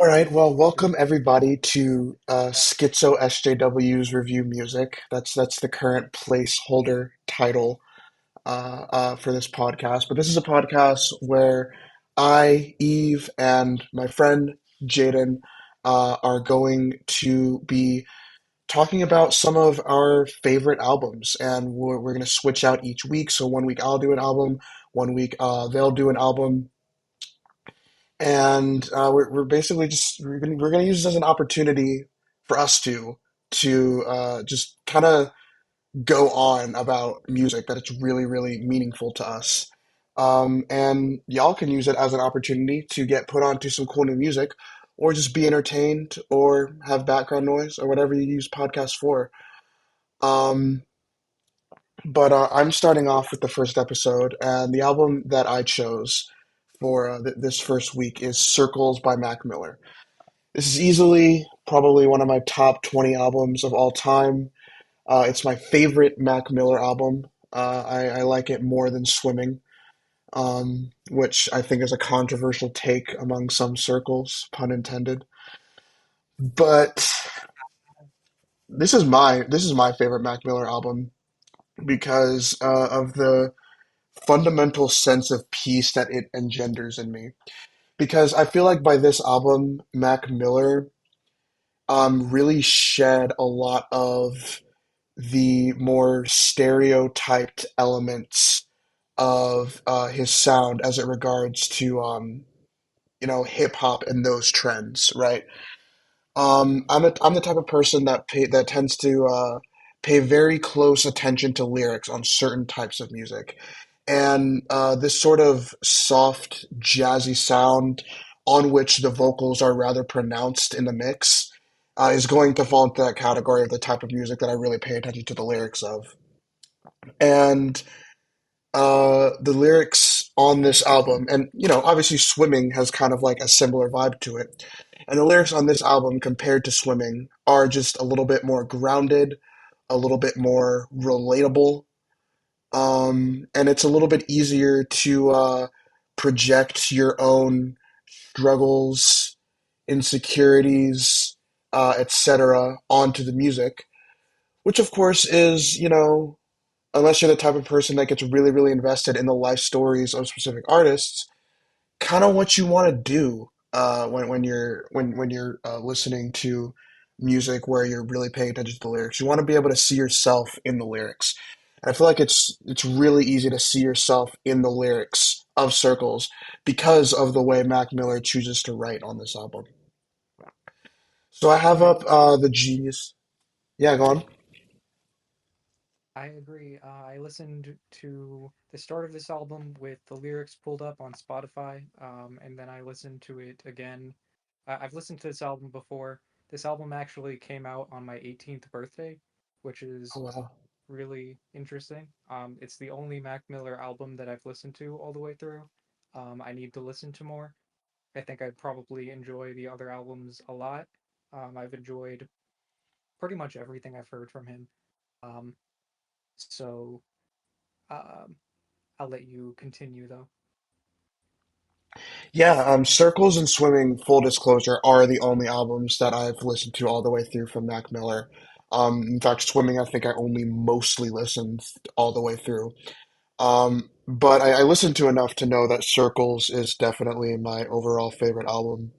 All right, well, welcome everybody to Schizo SJW's Review Music. That's the current placeholder title for this podcast. But this is a podcast where I, Eve, and my friend Jaden are going to be talking about some of our favorite albums, and we're going to switch out each week. So one week I'll do an album, one week they'll do an album, and we're basically just we're gonna use this as an opportunity for us to just kind of go on about music that it's really meaningful to us. And y'all can use it as an opportunity to get put onto some cool new music, or just be entertained, or have background noise, or whatever you use podcasts for. Um, but I'm starting off with the first episode, and the album that I chose for this first week is "Circles" by Mac Miller. This is easily probably one of my top 20 albums of all time. It's my favorite Mac Miller album. I like it more than Swimming, which I think is a controversial take among some circles, pun intended. But this is my favorite Mac Miller album because of the fundamental sense of peace that it engenders in me. Because I feel like by this album, Mac Miller really shed a lot of the more stereotyped elements of his sound as it regards to hip hop and those trends, right? I'm the type of person that tends to pay very close attention to lyrics on certain types of music, and this sort of soft, jazzy sound on which the vocals are rather pronounced in the mix is going to fall into that category of the type of music that I really pay attention to the lyrics of. And the lyrics on this album, and obviously Swimming has kind of like a similar vibe to it. And the lyrics on this album compared to Swimming are just a little bit more grounded, a little bit more relatable, and it's a little bit easier to project your own struggles, insecurities, etc., onto the music, which of course is, unless you're the type of person that gets really invested in the life stories of specific artists, kind of what you want to do when you're listening to music where you're really paying attention to the lyrics. You want to be able to see yourself in the lyrics. And I feel like it's really easy to see yourself in the lyrics of Circles because of the way Mac Miller chooses to write on this album. So I have I up the Genius. Yeah, go on. I agree. I listened to the start of this album with the lyrics pulled up on Spotify, and then I listened to it again. I've listened to this album before. This album actually came out on my 18th birthday, which Oh is wow. really interesting. It's the only Mac Miller album that I've listened to all the way through. I need to listen to more. I think I'd probably enjoy the other albums a lot. I've enjoyed pretty much everything I've heard from him. Um, so um, I'll let you continue though. Yeah, Circles and Swimming, full disclosure, are the only albums that I've listened to all the way through from Mac Miller. In fact, Swimming, I think I only mostly listened all the way through. But I listened to enough to know that Circles is definitely my overall favorite album.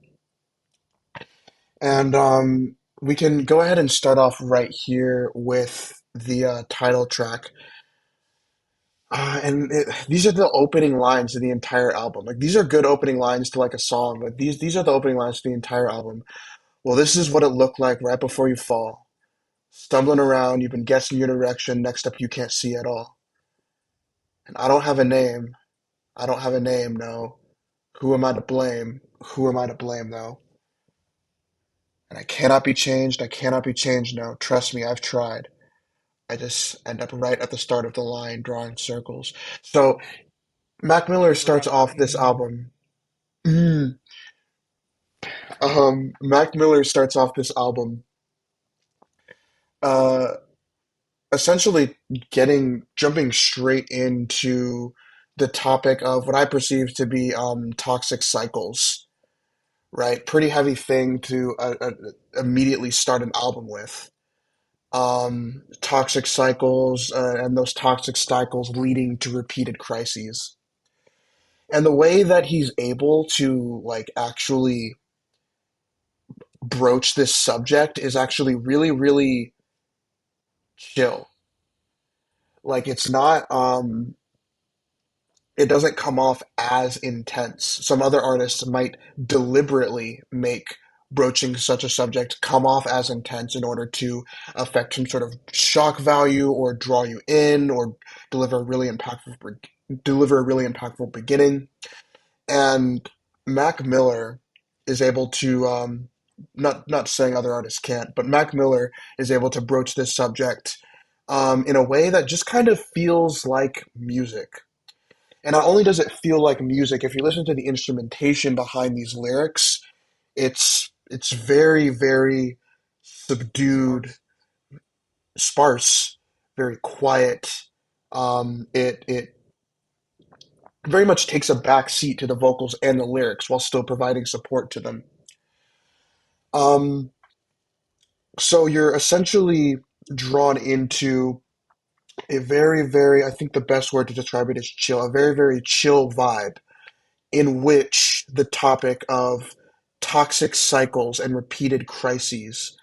And we can go ahead and start off right here with the title track. These are the opening lines of the entire album. Like these are good opening lines to like a song. Like these are the opening lines to the entire album. Well, this is what it looked like right before you fall. Stumbling around, you've been guessing your direction. Next up, you can't see at all. And I don't have a name. I don't have a name, no. Who am I to blame? Who am I to blame, though? And I cannot be changed. I cannot be changed, no. Trust me, I've tried. I just end up right at the start of the line drawing circles. So Mac Miller starts Right. off this album. Mac Miller starts off this album uh, essentially jumping straight into the topic of what I perceive to be toxic cycles, right? Pretty heavy thing to immediately start an album with. Toxic cycles, and those toxic cycles leading to repeated crises. And the way that he's able to like actually broach this subject is actually really, really chill. Like it's not it doesn't come off as intense. Some other artists might deliberately make broaching such a subject come off as intense in order to affect some sort of shock value or draw you in or deliver a really impactful deliver a really impactful beginning. And Mac Miller is able to not saying other artists can't, but Mac Miller is able to broach this subject in a way that just kind of feels like music. And not only does it feel like music, if you listen to the instrumentation behind these lyrics, it's very, very subdued, Sparse. sparse, very quiet. It very much takes a back seat to the vocals and the lyrics while still providing support to them. Um, so you're essentially drawn into a very, very, I think the best word to describe it is chill, a very, very chill vibe in which the topic of toxic cycles and repeated crises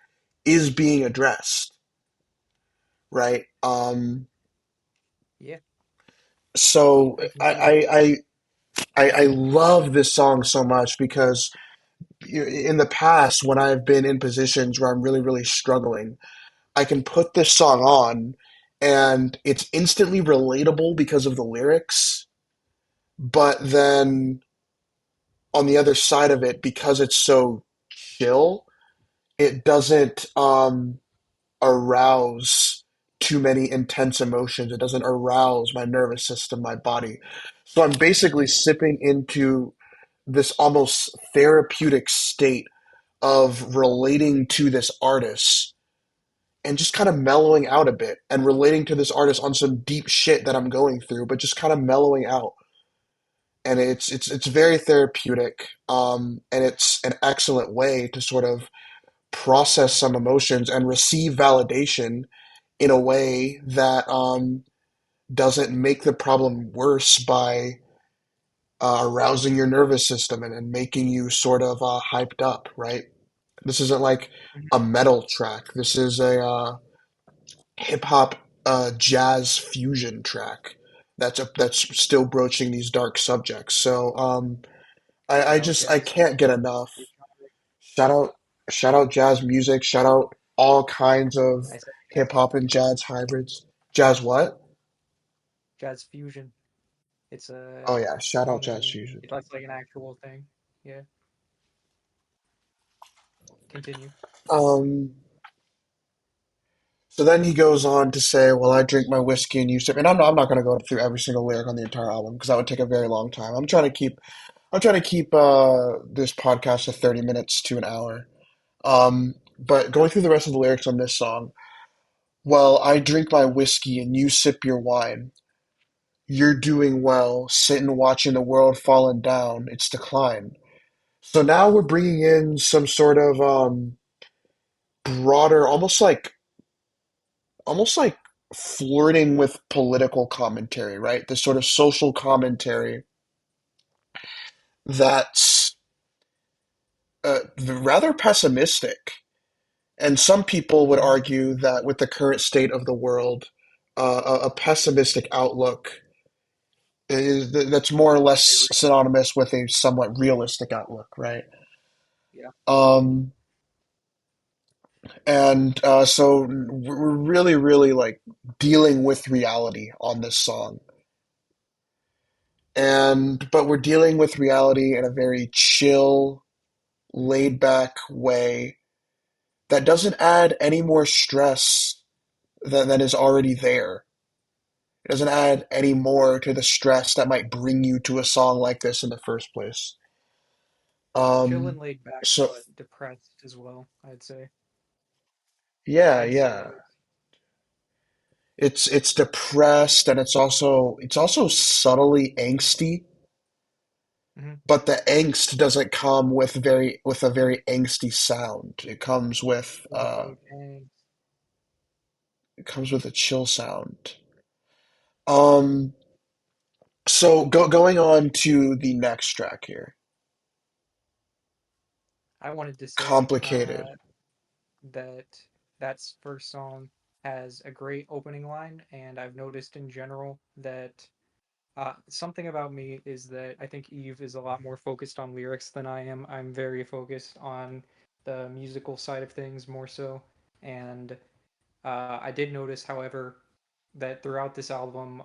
is being addressed, right? Yeah, So I can I, see that. I, I, I love this song so much because in the past, when I've been in positions where I'm really, really struggling, I can put this song on and it's instantly relatable because of the lyrics. But then on the other side of it, because it's so chill, it doesn't arouse too many intense emotions. It doesn't arouse my nervous system, my body. So I'm basically sipping into this almost therapeutic state of relating to this artist and just kind of mellowing out a bit and relating to this artist on some deep shit that I'm going through, but just kind of mellowing out. And it's very therapeutic, and it's an excellent way to sort of process some emotions and receive validation in a way that doesn't make the problem worse by arousing your nervous system and making you sort of hyped up, right? This isn't like Mhm. a metal track. This is a hip hop jazz fusion track that's still broaching these dark subjects. So I Shout out just I jazz can't get fusion. enough. Great genre. Shout out shout out jazz music. Shout out all kinds of I said hip jazz hop and fusion. jazz hybrids. Jazz what? Jazz fusion. It's a Oh yeah, shout out Jazz something. Fusion. That's like an actual thing. Yeah. Continue. Um, so then he goes on to say, "Well, I drink my whiskey and you sip." And I'm not going to go through every single lyric on the entire album because that would take a very long time. I'm trying to keep this podcast to 30 minutes to an hour. But going through the rest of the lyrics on this song, well, I drink my whiskey and you sip your wine. You're doing well, sitting watching the world falling down, its decline. So now we're bringing in some sort of broader, almost like flirting with political commentary, right? This sort of social commentary that's rather pessimistic. And some people would Hmm. argue that with the current state of the world, a pessimistic outlook that's more or less synonymous with a somewhat realistic outlook, right? Yeah. Um, and so we're really, really like dealing with reality on this song. And but we're dealing with reality in a very chill, laid back way that doesn't add any more stress than is already there. It doesn't add any more to the stress that might bring you to a song like this in the first place. Chill and Um, laid back, so but depressed as well, I'd say. yeah, I'd say yeah. at least. It's depressed and it's also subtly angsty. Hmm. but the angst doesn't come with a very angsty sound. Without angst. It comes with a chill sound. Um, so going on to the next track here, I wanted to say complicated. that that's first song has a great opening line, and I've noticed in general that something about me is that I think Eve is a lot more focused on lyrics than I am. I'm very focused on the musical side of things more so, and I did notice, however, that throughout this album,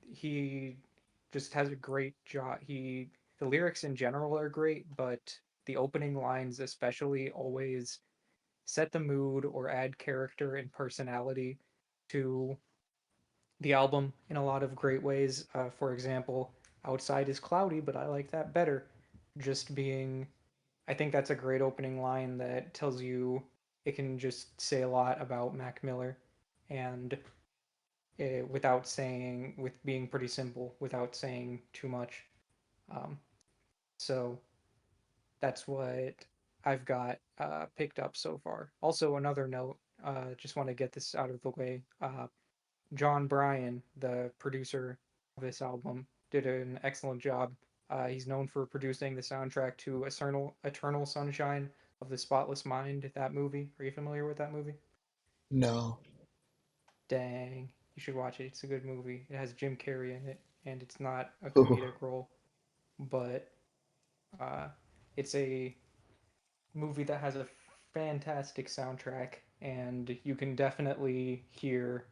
he just has a great job. The lyrics in general are great, but the opening lines especially always set the mood or add character and personality to the album in a lot of great ways. For example, Outside is cloudy, but I like that better. Just being, I think that's a great opening line that tells you it can just say a lot about Mac Miller and without saying, with being pretty simple, without saying too much. Um, so that's what I've got picked up so far. Also, another note, just want to get this out of the way. John Bryan, the producer of this album, did an excellent job. He's known for producing the soundtrack to Eternal Sunshine of the Spotless Mind, that movie. Are you familiar with that movie? No. Dang, you should watch it. It's a good movie. It has Jim Carrey in it, and it's not a Ooh. comedic role, but uh, it's a movie that has a fantastic soundtrack, and you can definitely hear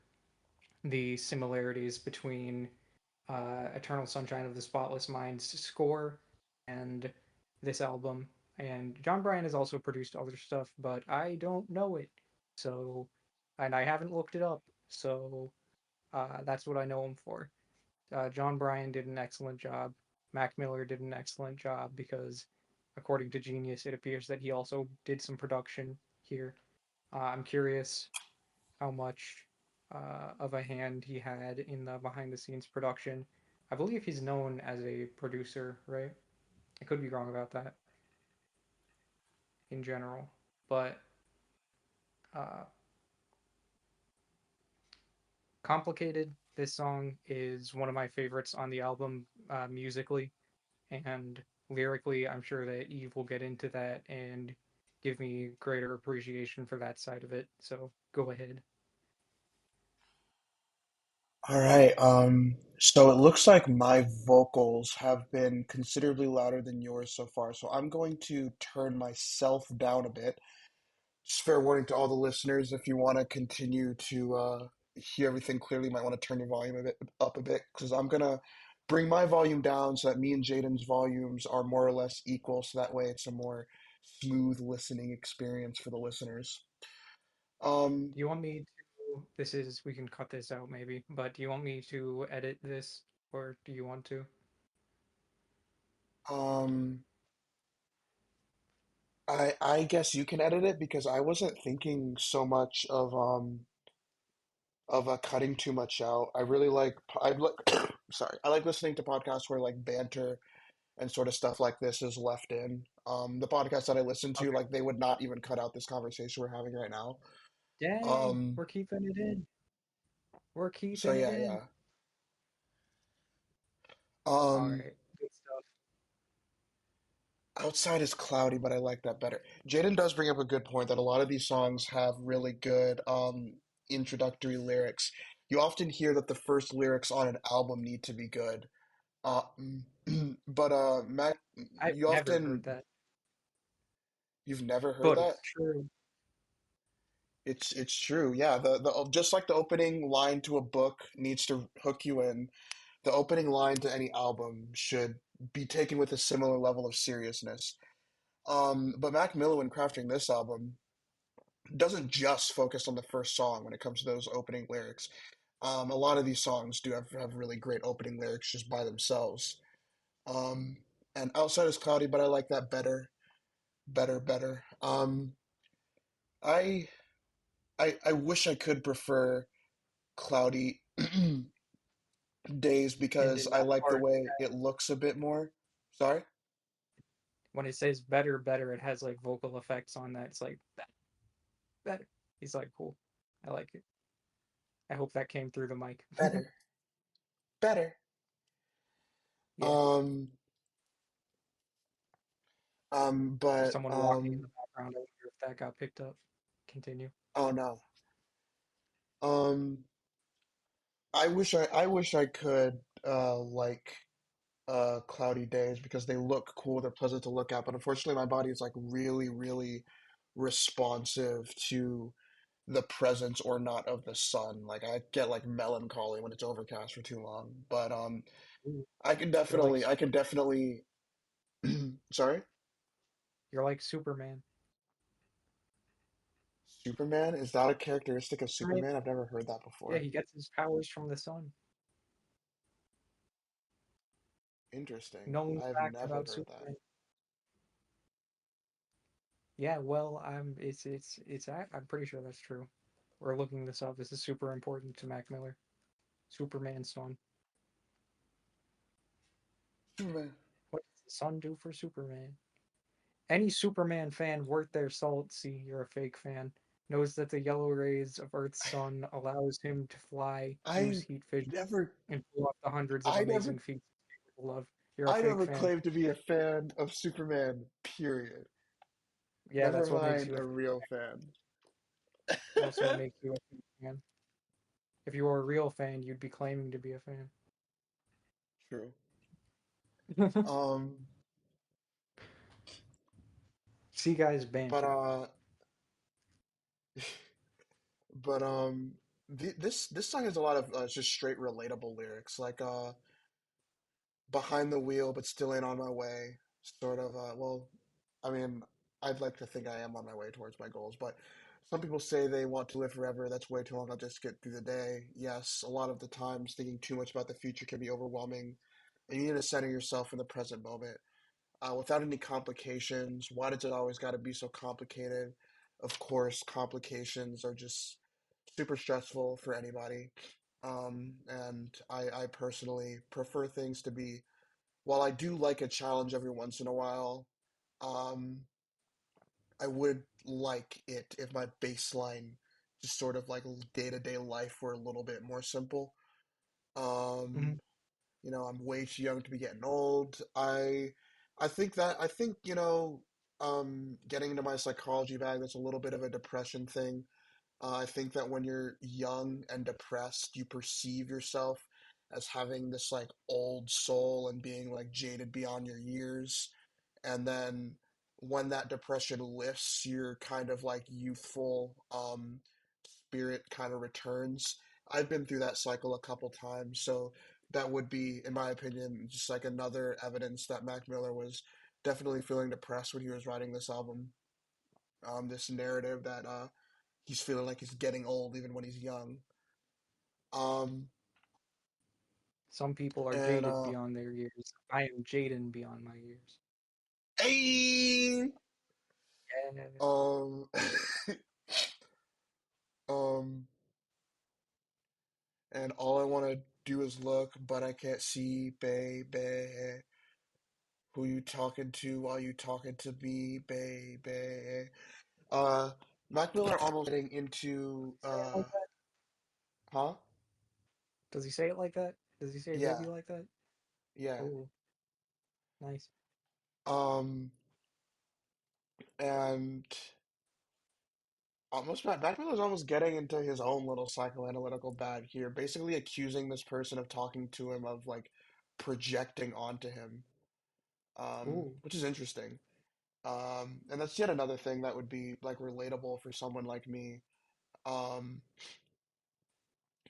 the similarities between Eternal Sunshine of the Spotless Mind's score and this album. And John Bryan has also produced other stuff, but I don't know it. So, and I haven't looked it up. So, that's what I know him for. John Bryan did an excellent job. Mac Miller did an excellent job because, according to Genius, it appears that he also did some production here. I'm curious how much of a hand he had in the behind the scenes production. I believe he's known as a producer, right? I could be wrong about that in general, but uh, Complicated, this song is one of my favorites on the album musically and lyrically. I'm sure that Eve will get into that and give me greater appreciation for that side of it. So go ahead. All right. So it looks like my vocals have been considerably louder than yours so far. So I'm going to turn myself down a bit. Just fair warning to all the listeners, if you want to continue to hear everything clearly, you might want to turn your volume a bit up a bit because I'm gonna bring my volume down so that me and Jaden's volumes are more or less equal. So that way it's a more smooth listening experience for the listeners. Um, Do you want me to? This is, we can cut this out maybe, but do you want me to edit this or do you want to? um, I guess you can edit it because I wasn't thinking so much of cutting too much out. I really like I like sorry. I like listening to podcasts where like banter and sort of stuff like this is left in. The podcasts that I listen to, Okay. like they would not even cut out this conversation we're having right now. Dang, Um, we're keeping it in. We're so keeping it yeah, in. yeah. All Um, right, good stuff. outside is cloudy, but I like that better. Jaden does bring up a good point that a lot of these songs have really good introductory lyrics. You often hear that the first lyrics on an album need to be good. Uh, but Matt, I've you never heard often that, you've never heard but that? it's true. It's true. Yeah, the just like the opening line to a book needs to hook you in, the opening line to any album should be taken with a similar level of seriousness. But Mac Miller, when crafting this album, doesn't just focus on the first song when it comes to those opening lyrics. A lot of these songs do have really great opening lyrics just by themselves. Um, and Outside is cloudy, but I like that better, better. I I wish I could prefer cloudy days And because in I that like the part, way it looks a bit more. Sorry? When it says better, better, it has like vocal effects on that. It's like better, better. He's like, cool. I like it. I hope that came through the mic. Better. Better. Yeah. Um, There's but, someone walking in the background. I wonder if that got picked up. Continue. oh no. Um, I wish I could, like, cloudy days because they look cool, they're pleasant to look at, but unfortunately my body is like really, really responsive to the presence or not of the sun. Like I get like melancholy when it's overcast for too long. But Ooh, I can definitely sorry? you're like Superman. Superman? Is that a characteristic of Right. Superman? I've never heard that Yeah, before. he gets his powers from the sun. Interesting. Known I've fact never about heard that. Superman. Yeah, well, I'm pretty sure that's true. We're looking this up. This is super important to Mac Miller. Superman's son. Superman. What does the sun do for Superman? Any Superman fan worth their salt, see, you're a fake fan, knows that the yellow rays of Earth's sun allows him to fly, use I heat vision, never and pull off the hundreds of I amazing never feats he's capable of. You're a I fake never fan. claimed to be a fan of Superman, period. Yeah, Never that's what makes mind you a a fake real fan. fan. That's what makes you a fake fan. If you were a real fan, you'd be claiming to be a fan. True. Um, See guys but banter. but this song has a lot of just straight relatable lyrics, like behind the wheel, but still ain't on my way. Sort of. Well, I mean, I'd like to think I am on my way towards my goals, but some people say they want to live forever. That's way too long. I'll just get through the day. Yes, a lot of the times thinking too much about the future can be overwhelming, and you need to center yourself in the present moment without any complications. Why does it always got to be so complicated? Of course, complications are just super stressful for anybody. And I personally prefer things to be, while I do like a challenge every once in a while, um, I would like it if my baseline, just sort of like day-to-day life, were a little bit more simple. Mhm. Um, I'm way too young to be getting old. I think, getting into my psychology bag, that's a little bit of a depression thing. I think that when you're young and depressed, you perceive yourself as having this like old soul and being like jaded beyond your years. And then when that depression lifts, your kind of like youthful spirit kind of returns. I've been through that cycle a couple times, so that would be, in my opinion, just like another evidence that Mac Miller was definitely feeling depressed when he was writing this album. This narrative that he's feeling like he's getting old even when he's young. Um, Some people are and jaded beyond their years. I am Jaden beyond my years. hey, Yeah. um, um, and all I want to do is look, but I can't see, baby. Who you talking to while you talking to me, baby? Uh, Mac Miller almost getting into, Say it like that? huh? Does he say it like that? Does he say baby Yeah, like that? yeah. Oh, nice. Um, and almost Mac Miller's almost getting into his own little psychoanalytical bag here, basically accusing this person of talking to him of like projecting onto him, Ooh, which is interesting. And that's yet another thing that would be like relatable for someone like me. Um,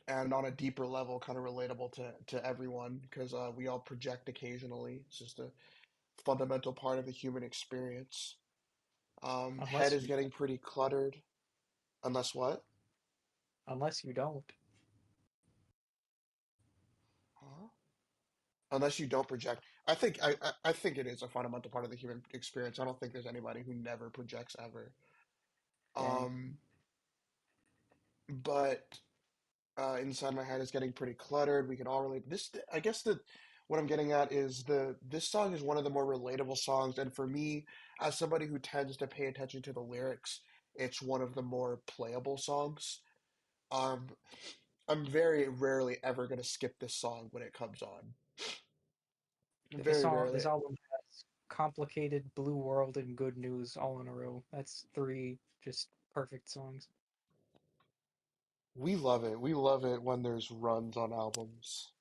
and on a deeper level, kind of relatable to everyone because we all project occasionally. It's just a fundamental part of the human experience. Head unless is you getting pretty cluttered, unless what? unless you don't. Huh? Unless you don't project. I think it is a fundamental part of the human experience. I don't think there's anybody who never projects ever. Dang. Um, but inside my head is getting pretty cluttered. We can all relate. This, I guess, the what I'm getting at is this song is one of the more relatable songs, and for me, as somebody who tends to pay attention to the lyrics, it's one of the more playable songs. Um, I'm very rarely ever gonna skip this song when it comes on. Very This rarely. album has complicated, Blue World, and Good News all in a row. That's three just perfect songs. We love it. We love it when there's runs on albums.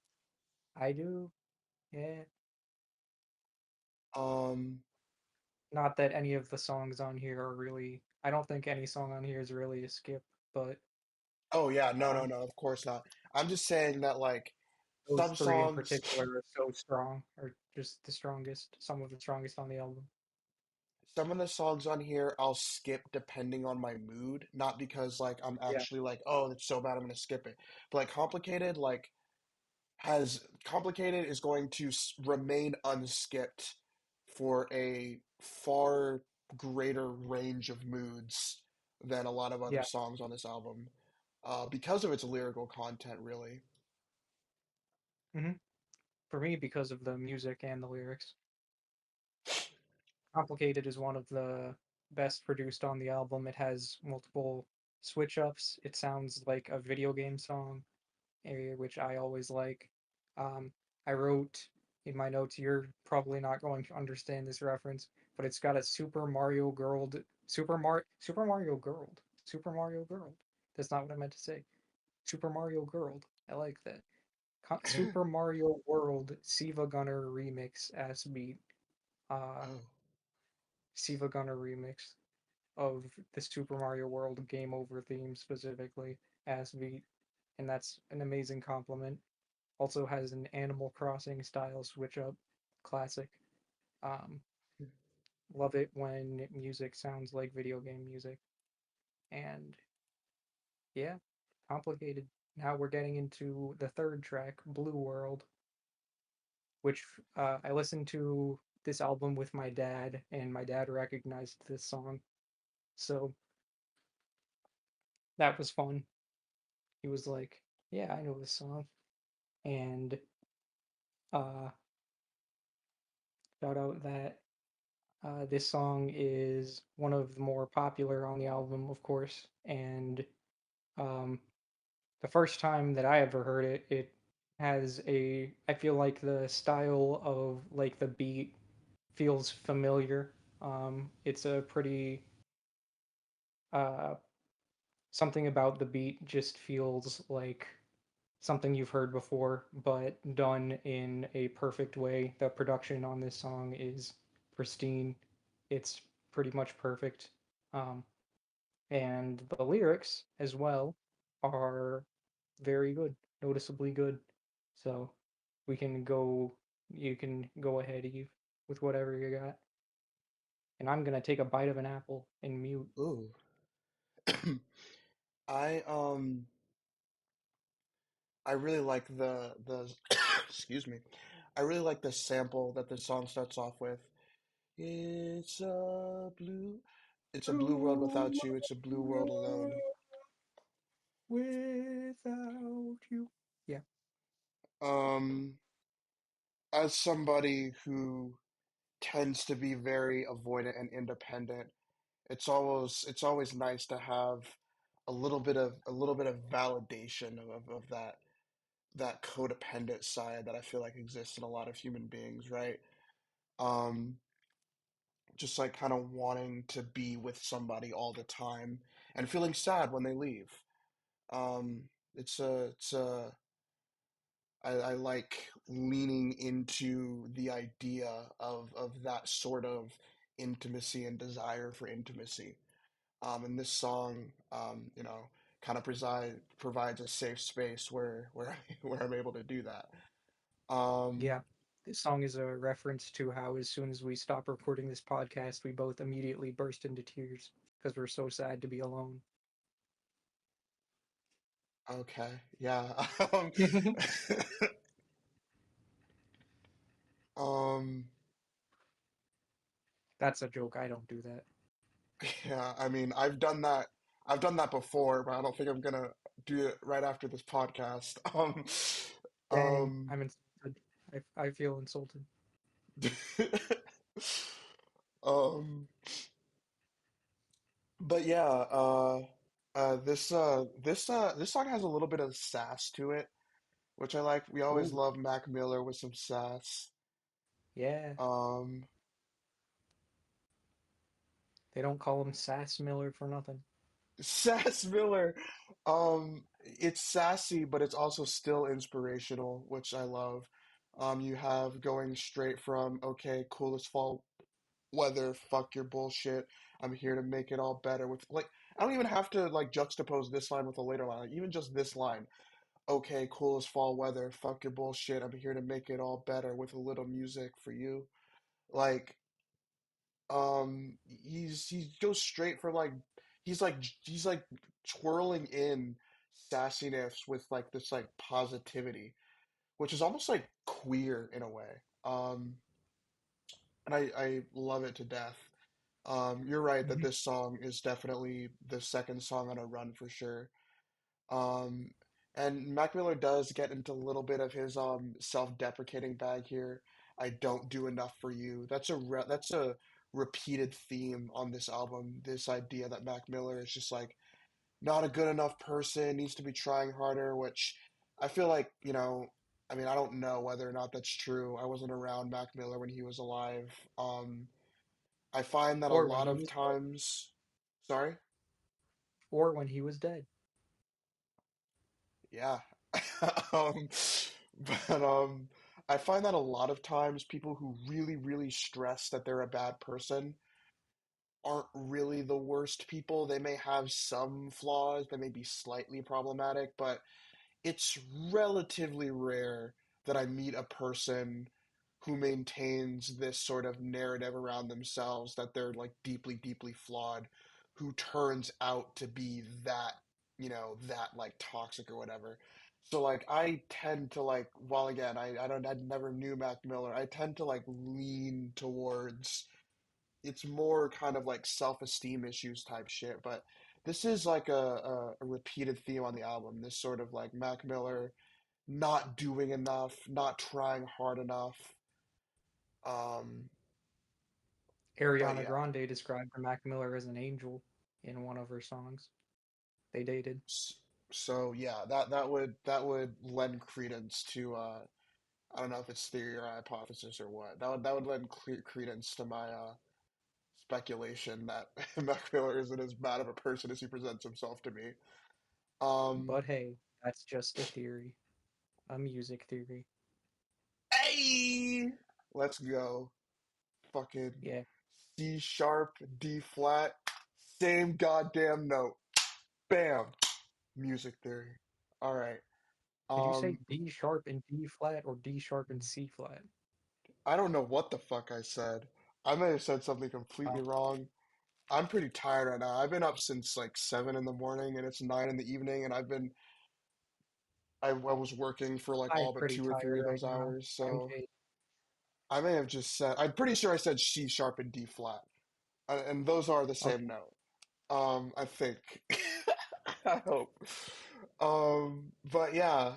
I do, yeah. Um, Not that any of the songs on here are really. I don't think any song on here is really a skip, but oh yeah, no, no, um, no, of course not. I'm just saying that like those some three in songs particular are so strong, or just the strongest, some of the strongest on the album. some of the songs on here I'll skip depending on my mood, not because like I'm Yeah, actually like, oh, it's so bad I'm gonna skip it. But like complicated, like has complicated is going to remain unskipped for a far greater range of moods than a lot of other yeah. songs on this album, because of its lyrical content, really. hmm For me, because of the music and the lyrics. Complicated is one of the best produced on the album. It has multiple switch ups. It sounds like a video game song, which I always like. I wrote in my notes, you're probably not going to understand this reference, but it's got a Super Mario Girl. Super Mario Girl. That's not what I meant to say. Super Mario Girl. I like that. Super Mario World Siva Gunner remix as beat. Uh, Oh. Siva Gunner remix of the Super Mario World Game Over theme specifically as beat, and that's an amazing compliment. Also has an Animal Crossing style switch up, classic. Um, love it when music sounds like video game music, and yeah, complicated. Now we're getting into the third track, Blue World, which I listened to this album with my dad, and my dad recognized this song, so that was fun. He was like, "Yeah, I know this song," and uh, shout out that this song is one of the more popular on the album, of course. And um, the first time that I ever heard it, it has a. I feel like the style of like the beat feels familiar. It's a pretty uh, something about the beat just feels like something you've heard before, but done in a perfect way. The production on this song is pristine. It's pretty much perfect. Um, and the lyrics as well are very good, noticeably good. So we can go, you can go ahead, Eve, with whatever you got. And I'm gonna take a bite of an apple and mute. Ooh. I I really like the excuse me. I really like the sample that the song starts off with. It's a blue it's a blue world Blue without you, it's a blue world alone. world without you. Yeah, Um, as somebody who tends to be very avoidant and independent, it's always nice to have a little bit of validation of that codependent side that I feel like exists in a lot of human beings, right? Um, just like kind of wanting to be with somebody all the time and feeling sad when they leave. I like leaning into the idea of that sort of intimacy and desire for intimacy. And this song, kind of provides a safe space where where I'm able to do that. Um, yeah. This song is a reference to how, as soon as we stop recording this podcast, we both immediately burst into tears because we're so sad to be alone. okay, yeah. Um, That's a joke. I don't do that. yeah, I mean, I've done that before, but I don't think I'm gonna do it right after this podcast. Dang, Um, I'm insulted. I feel insulted. Um, but yeah, this song has a little bit of sass to it, which I like. We always Ooh, love Mac Miller with some sass. yeah. Um, They don't call him Sass Miller for nothing. Sass Miller, it's sassy, but it's also still inspirational, which I love. You have going straight from okay, cool as fall weather, fuck your bullshit. I'm here to make it all better with like I don't even have to like juxtapose this line with a later line. Like, even just this line. Okay, cool as fall weather, fuck your bullshit. I'm here to make it all better with a little music for you. Like he goes straight from like he's like twirling in sassiness with like this like positivity, which is almost like queer in a way. And I love it to death. You're right that Mhm. this song is definitely the second song on a run for sure. Um, and Mac Miller does get into a little bit of his self-deprecating bag here. I don't do enough for you. That's a repeated theme on this album. This idea that Mac Miller is just like not a good enough person, needs to be trying harder, which I feel like, I mean, I don't know whether or not that's true. I wasn't around Mac Miller when he was alive. I find that a Or when lot he of was dead. times, sorry? Or when he was dead. Yeah. Um, but I find that a lot of times people who really, really stress that they're a bad person aren't really the worst people. They may have some flaws, they may be slightly problematic, but it's relatively rare that I meet a person who maintains this sort of narrative around themselves that they're like deeply, deeply flawed, who turns out to be that, that like toxic or whatever. So like I tend to like, while again, I never knew Mac Miller, I tend to like lean towards it's more kind of like self-esteem issues type shit, but this is like a repeated theme on the album. This sort of like Mac Miller not doing enough, not trying hard enough. Um, but Ariana yeah, Grande described Mac Miller as an angel in one of her songs. They dated. so yeah, that would lend credence to I don't know if it's theory or hypothesis or what. That would lend credence to my speculation that Mac Miller isn't as bad of a person as he presents himself to me. Um, But hey, that's just a theory. A music theory. hey, let's go. Fucking Yeah. C sharp, D flat, same goddamn note. Bam. Music theory. All right. Did you say Um, D sharp and D flat or D sharp and C flat? I don't know what the fuck I said. I may have said something completely Oh, wrong. I'm pretty tired right now. I've been up since like 7 in the morning and it's 9 in the evening and I was working for like I'm all but pretty 2 or 3 tired of right those now. hours. I'm So Jade. I may have just said, I'm pretty sure I said C sharp and D flat. And those are the same Okay. note. I think. I hope. But yeah,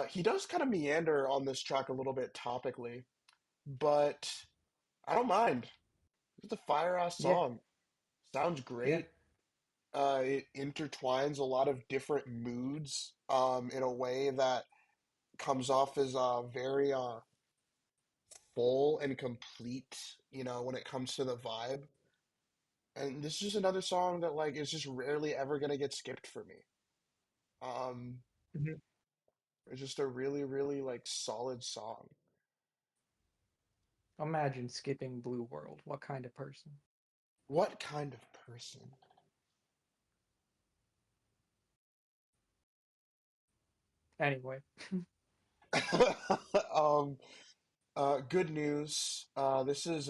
he does kind of meander on this track a little bit topically, but I don't mind. It's a fire ass Yeah. song. Sounds Yeah. great. It intertwines a lot of different moods, in a way that comes off as very full and complete, when it comes to the vibe. And this is just another song that like is just rarely ever gonna get skipped for me. Um, Mhm. it's just a really, really like solid song. Imagine skipping Blue World. What kind of person? What kind of person? Anyway, Um, good news. This is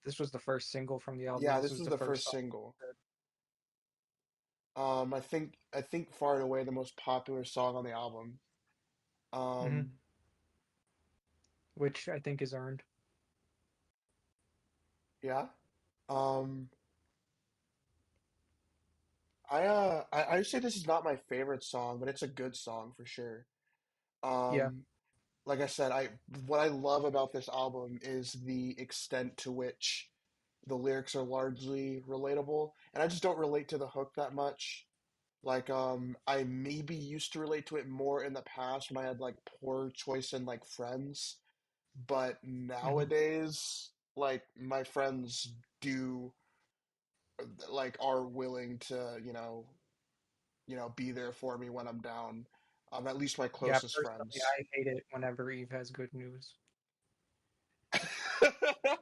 this was the first single from the album. yeah, This this was was the the first first song. single. I think far and away the most popular song on the album. Hmm. Um, Which I think is earned. yeah. Um, I say this is not my favorite song, but it's a good song for sure. Yeah. Um, like I said, I what I love about this album is the extent to which the lyrics are largely relatable, and I just don't relate to the hook that much. Like, I maybe used to relate to it more in the past when I had like poor choice in like friends, but Hmm. nowadays, like my friends do like are willing to, be there for me when I'm down. At least my Yeah, closest personally, friends. I hate it whenever Eve has good news.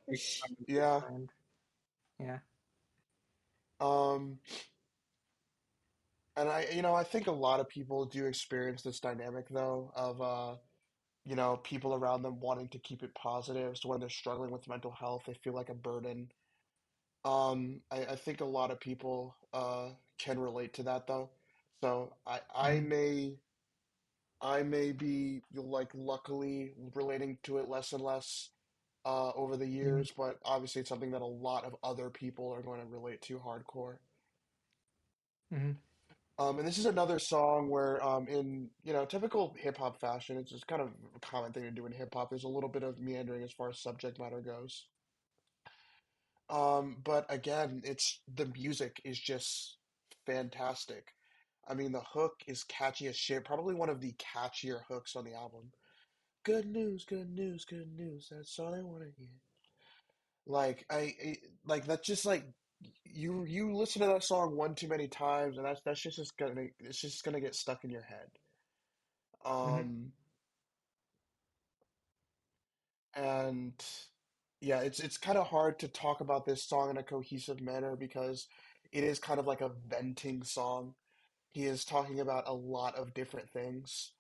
Like, I'm a big Yeah. friend. Yeah. Um, and I think a lot of people do experience this dynamic though of people around them wanting to keep it positive. So when they're struggling with mental health, they feel like a burden. I think a lot of people can relate to that though. So Hmm. I may be like luckily relating to it less and less over the Hmm. years, but obviously it's something that a lot of other people are going to relate to hardcore. Hmm. And this is another song where, in typical hip hop fashion, it's just kind of a common thing to do in hip hop. There's a little bit of meandering as far as subject matter goes. But again, it's the music is just fantastic. I mean, the hook is catchy as shit. Probably one of the catchier hooks on the album. Good news, good news, good news. That's all I want to hear. Like like that's just like you listen to that song one too many times, and that's just gonna it's just gonna get stuck in your head. Hmm. Um, and yeah, it's kind of hard to talk about this song in a cohesive manner because it is kind of like a venting song. He is talking about a lot of different things.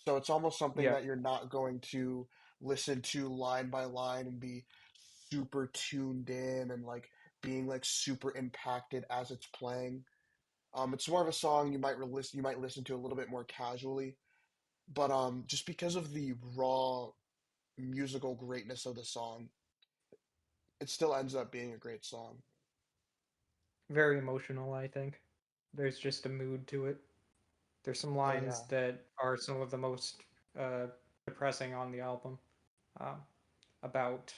So it's almost something Yeah. that you're not going to listen to line by line and be super tuned in and like being like super impacted as it's playing. It's more of a song you might listen to a little bit more casually, but just because of the raw musical greatness of the song, it still ends up being a great song. Very emotional, I think. There's just a mood to it. There's some Oh lines yeah. that are some of the most uh, depressing on the album. Um, about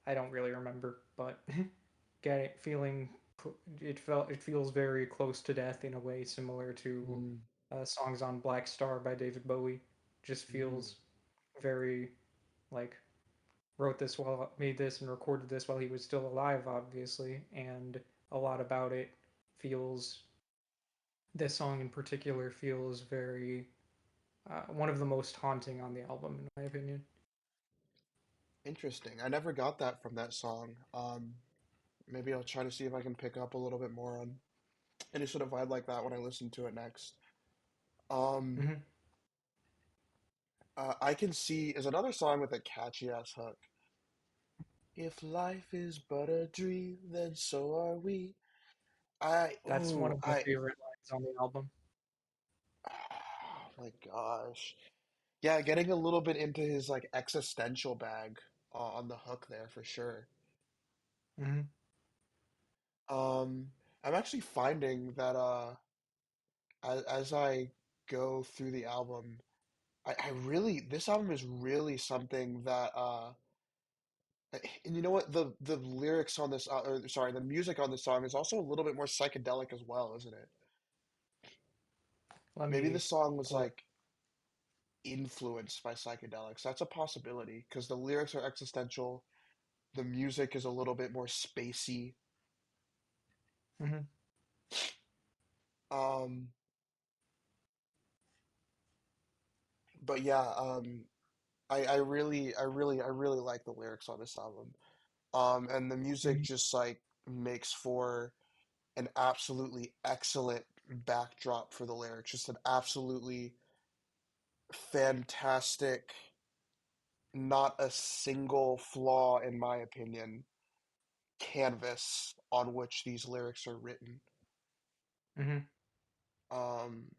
I don't really remember, but getting feeling it feels very close to death in a way similar to Mm, songs on Black Star by David Bowie. Just mm. feels very like wrote this while made this and recorded this while he was still alive, obviously, and a lot about it feels this song in particular feels very one of the most haunting on the album, in my opinion. Interesting. I never got that from that song. Maybe I'll try to see if I can pick up a little bit more on any sort of vibe like that when I listen to it next. Um, Hmm. I Can See is another song with a catchy ass hook. If life is but a dream, then so are we. That's one of my favorite lines on the album. Oh my gosh. Yeah, getting a little bit into his like existential bag on the hook there for sure. Hmm. I'm actually finding that as I go through the album, I really this album is really something that and you know what the lyrics on this or sorry the music on this song is also a little bit more psychedelic as well, isn't it? Let Maybe the me song was pull it. like influenced by psychedelics. That's a possibility because the lyrics are existential, the music is a little bit more spacey. Hmm. Um, but yeah, I really like the lyrics on this album. And the music Hmm. just like makes for an absolutely excellent backdrop for the lyrics. Just an absolutely fantastic, not a single flaw, in my opinion, canvas on which these lyrics are written. Hmm. Um,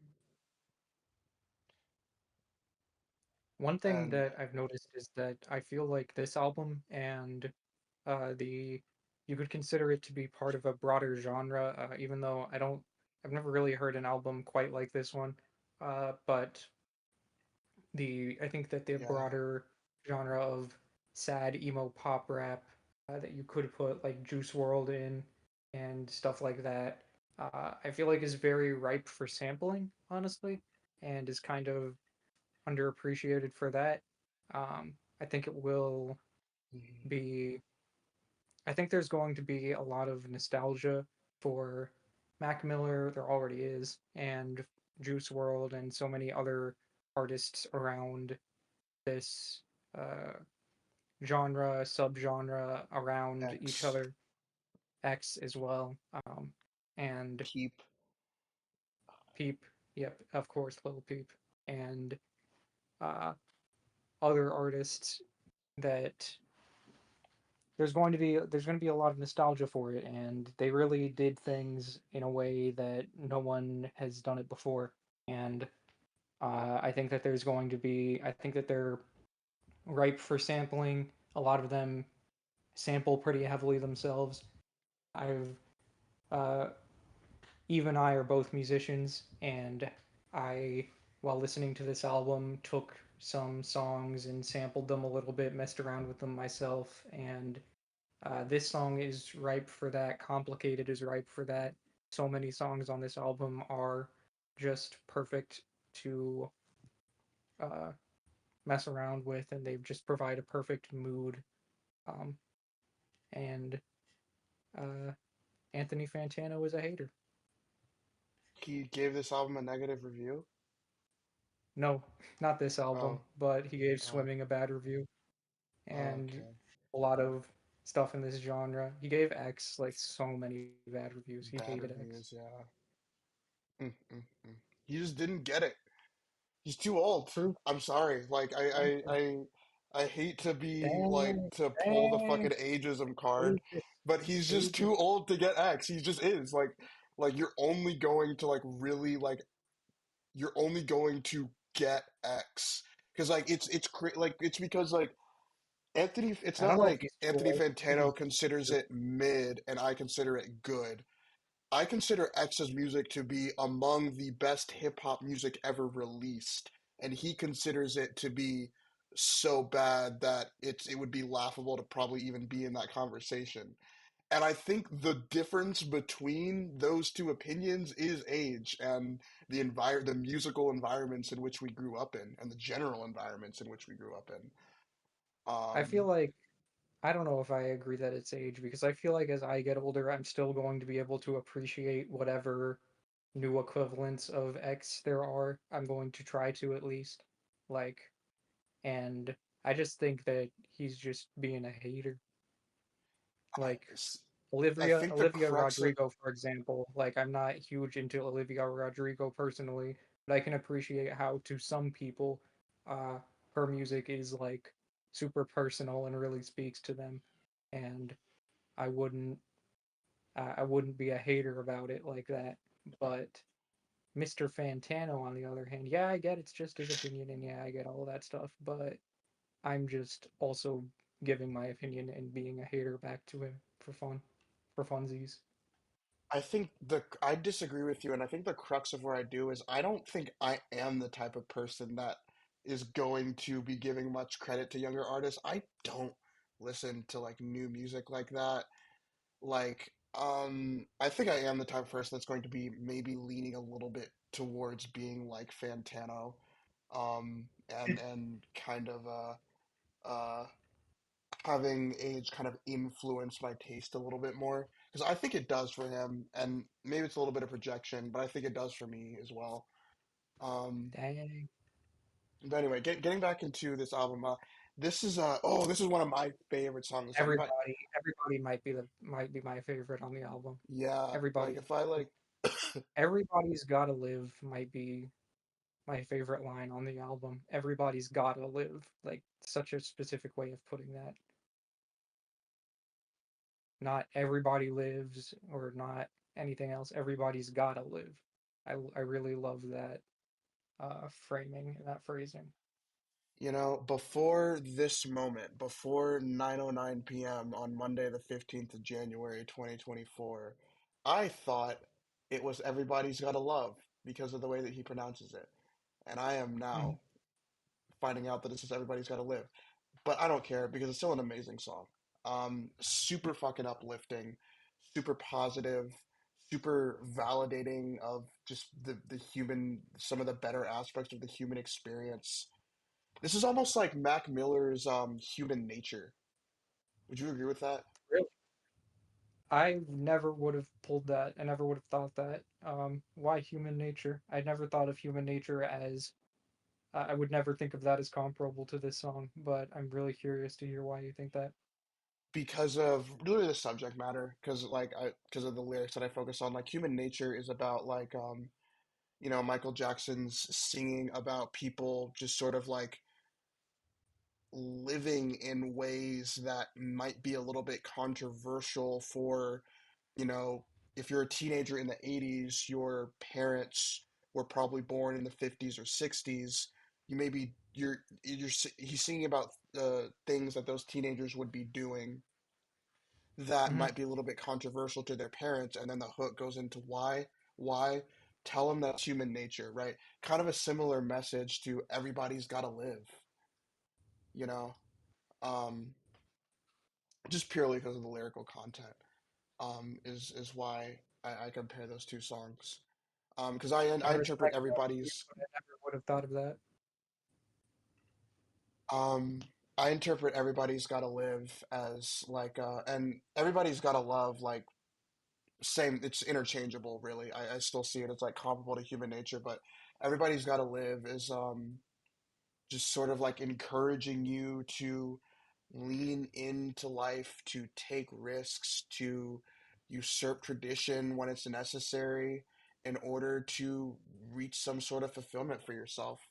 One thing and that I've noticed is that I feel like this album and the you could consider it to be part of a broader genre, even though I've never really heard an album quite like this one. But I think that the Yeah. broader genre of sad emo pop rap that you could put like Juice World in and stuff like that, I feel like is very ripe for sampling, honestly, and is kind of underappreciated for that. I think it will Mhm. be. I think there's going to be a lot of nostalgia for Mac Miller. There already is, and Juice World, and so many other artists around this uh, genre, subgenre around each X, other. X as well, and Peep. Peep. Yep, of course, Lil Peep, and uh, other artists that there's going to be a lot of nostalgia for it, and they really did things in a way that no one has done it before. And I think that they're ripe for sampling. A lot of them sample pretty heavily themselves. I've uh, Eve and I are both musicians, and I, while listening to this album, took some songs and sampled them a little bit, messed around with them myself, and this song is ripe for that. Complicated is ripe for that. So many songs on this album are just perfect to uh, mess around with, and they just provide a perfect mood. Um, and uh, Anthony Fantano is a hater. He gave this album a negative review. No, not this album, Oh, but he gave oh, Swimming a bad review and okay. a lot of stuff in this genre. He gave X like so many bad reviews. He Bad hated X. reviews, yeah. Mm. He just didn't get it. He's too old. True. I'm sorry. Like I hate to be like Dang, to pull the dang, fucking ageism card, ages, but he's just ages. too old to get X. He just is. Like you're only going to like really like you're only going to get X because like like it's because like Anthony. It's I don't not know if like he's too Anthony old. I think Fantano he's just considers older. it mid and I consider it good. I consider X's music to be among the best hip hop music ever released, and he considers it to be so bad that it would be laughable to probably even be in that conversation. And I think the difference between those two opinions is age and the musical environments in which we grew up in, and the general environments in which we grew up in. I feel Um, like I don't know if I agree that it's age because I feel like as I get older, I'm still going to be able to appreciate whatever new equivalents of X there are. I'm going to try to at least. Like, and I just think that he's just being a hater. Like, I think the Olivia crux of Rodrigo, for example. Like, I'm not huge into Olivia Rodrigo personally, but I can appreciate how, to some people, uh, her music is like super personal and really speaks to them. And I wouldn't, I wouldn't be a hater about it like that. But Mr. Fantano, on the other hand, yeah, I get it's just his opinion, and yeah, I get all that stuff. But I'm just also giving my opinion and being a hater back to him for fun, for funsies. I think I disagree with you, and I think the crux of where I do is I don't think I am the type of person that is going to be giving much credit to younger artists. I don't listen to like new music like that. I think I am the type of person that's going to be maybe leaning a little bit towards being like Fantano, and kind of uh having age kind of influence my taste a little bit more because I think it does for him, and maybe it's a little bit of projection, but I think it does for me as well. Um, Dang. but anyway, getting back into this album, this is one of my favorite songs. It's like if I Everybody might be my favorite on the album. yeah, like Everybody, if I like everybody's gotta live might be my favorite line on the album. Everybody's gotta live. Like such a specific way of putting that. Not everybody lives or not anything else. Everybody's gotta live. I really love that framing and that phrasing. Before this moment, before 9:09 p.m. on Monday, the 15th of January, 2024, I thought it was Everybody's Gotta Love because of the way that he pronounces it. And I am Mhm. now finding out that this is Everybody's Gotta Live. But I don't care because it's still an amazing song. Super fucking uplifting, super positive, super validating of just the human, some of the better aspects of the human experience. This is almost like Mac Miller's Human Nature. Would you agree with that? Really? I never would have pulled that. I never would have thought that. Why human nature? I never thought of human nature as. I would never think of that as comparable to this song, but I'm really curious to hear why you think that. Because of really the subject matter, because of the lyrics that I focus on. Like Human Nature is about Michael Jackson's singing about people just sort of like living in ways that might be a little bit controversial for, you know, if you're a teenager in the 80s, your parents were probably born in the 50s or 60s. He's singing about things that those teenagers would be doing that Hmm. might be a little bit controversial to their parents, and then the hook goes into why tell them that's human nature, right? Kind of a similar message to Everybody's Gotta Live, you know, um, just purely because of the lyrical content, is why I compare those two songs. Because I I interpret respect that belief, everybody's but I never would have thought of that. um, I interpret Everybody's Gotta Live as and Everybody's Gotta Love, like same, it's interchangeable really. I still see it as like comparable to human nature, but Everybody's Gotta Live is just sort of like encouraging you to lean into life, to take risks, to usurp tradition when it's necessary in order to reach some sort of fulfillment for yourself.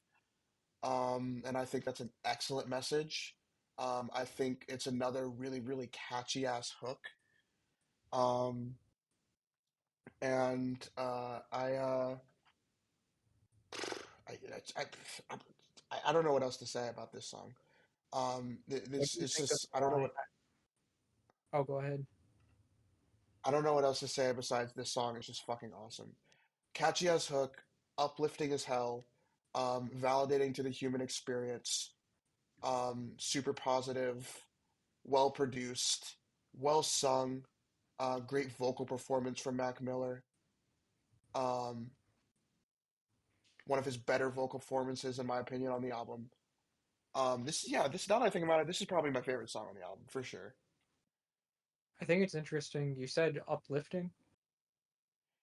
And I think that's an excellent message. I think it's another really, really catchy ass hook. Um, and I, I, I don't know what else to say about this song. What do This you it's think of just the line? Oh, go ahead. I don't know what else to say besides this song is just fucking awesome. Catchy as hook, uplifting as hell, validating to the human experience, super positive, well produced, well sung, great vocal performance from Mac Miller. Um, one of his better vocal performances, in my opinion, on the album. This now that I think about it, this is probably my favorite song on the album for sure. I think it's interesting. You said uplifting.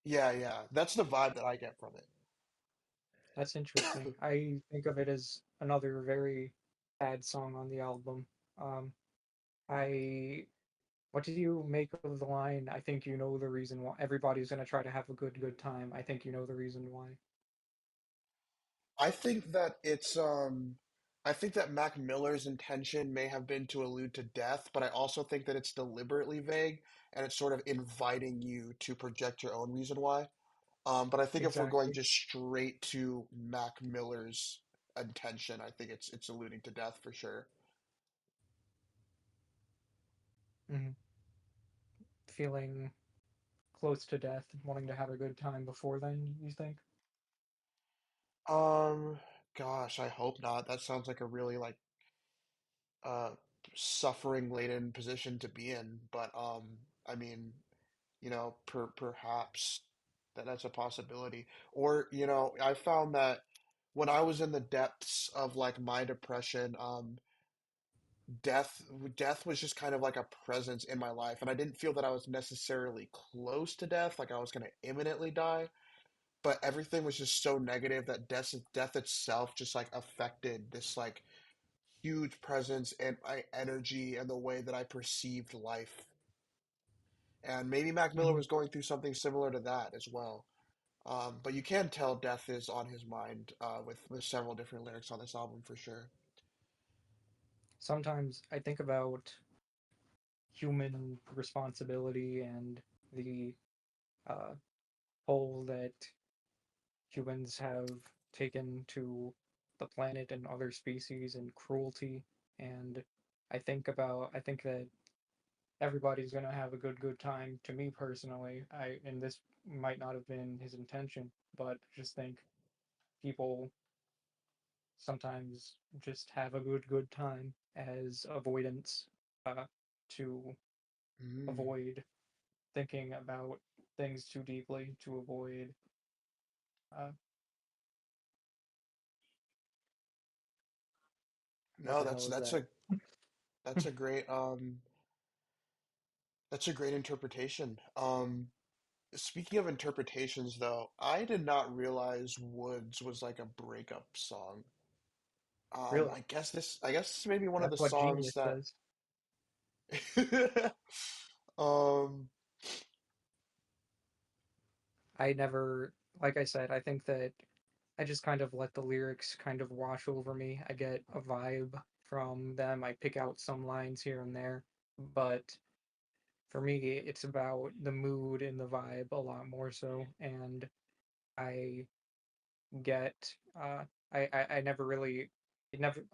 Yeah, yeah, that's the vibe that I get from it. That's interesting. I think of it as another very sad song on the album. Um, I What do you make of the line? I think you know the reason why everybody's gonna try to have a good time. I think you know the reason why. I think that I think that Mac Miller's intention may have been to allude to death, but I also think that it's deliberately vague and it's sort of inviting you to project your own reason why. But I think if we're going Exactly. just straight to Mac Miller's intention, I think it's alluding to death for sure. Hmm. Feeling close to death, wanting to have a good time before then, you think? Um, Gosh, I hope not. That sounds like a really uh suffering laden position to be in. But I mean, perhaps that's a possibility. Or, I found that when I was in the depths of like my depression, death death was just kind of like a presence in my life, and I didn't feel that I was necessarily close to death, like I was going to imminently die, but everything was just so negative that death itself just like affected this like huge presence and my energy and the way that I perceived life. And maybe Mac Miller Hmm. was going through something similar to that as well. But you can tell death is on his mind with several different lyrics on this album for sure. Sometimes I think about human responsibility and the uh, toll that humans have taken to the planet and other species and cruelty. And I think that everybody's gonna have a good time. To me personally, and this might not have been his intention, but just think people sometimes just have a good time as avoidance, to Mm. avoid thinking about things too deeply, to avoid uh, what No, the hell is that's that? that's a great that's a great interpretation. Speaking of interpretations, though, I did not realize Woods was like a breakup song. Really, I guess this may be one of the that's what songs genius that says. um I never, like I said, I think that I just kind of let the lyrics kind of wash over me. I get a vibe from them. I pick out some lines here and there, but for me, it's about the mood and the vibe a lot more so. And I get, I never really,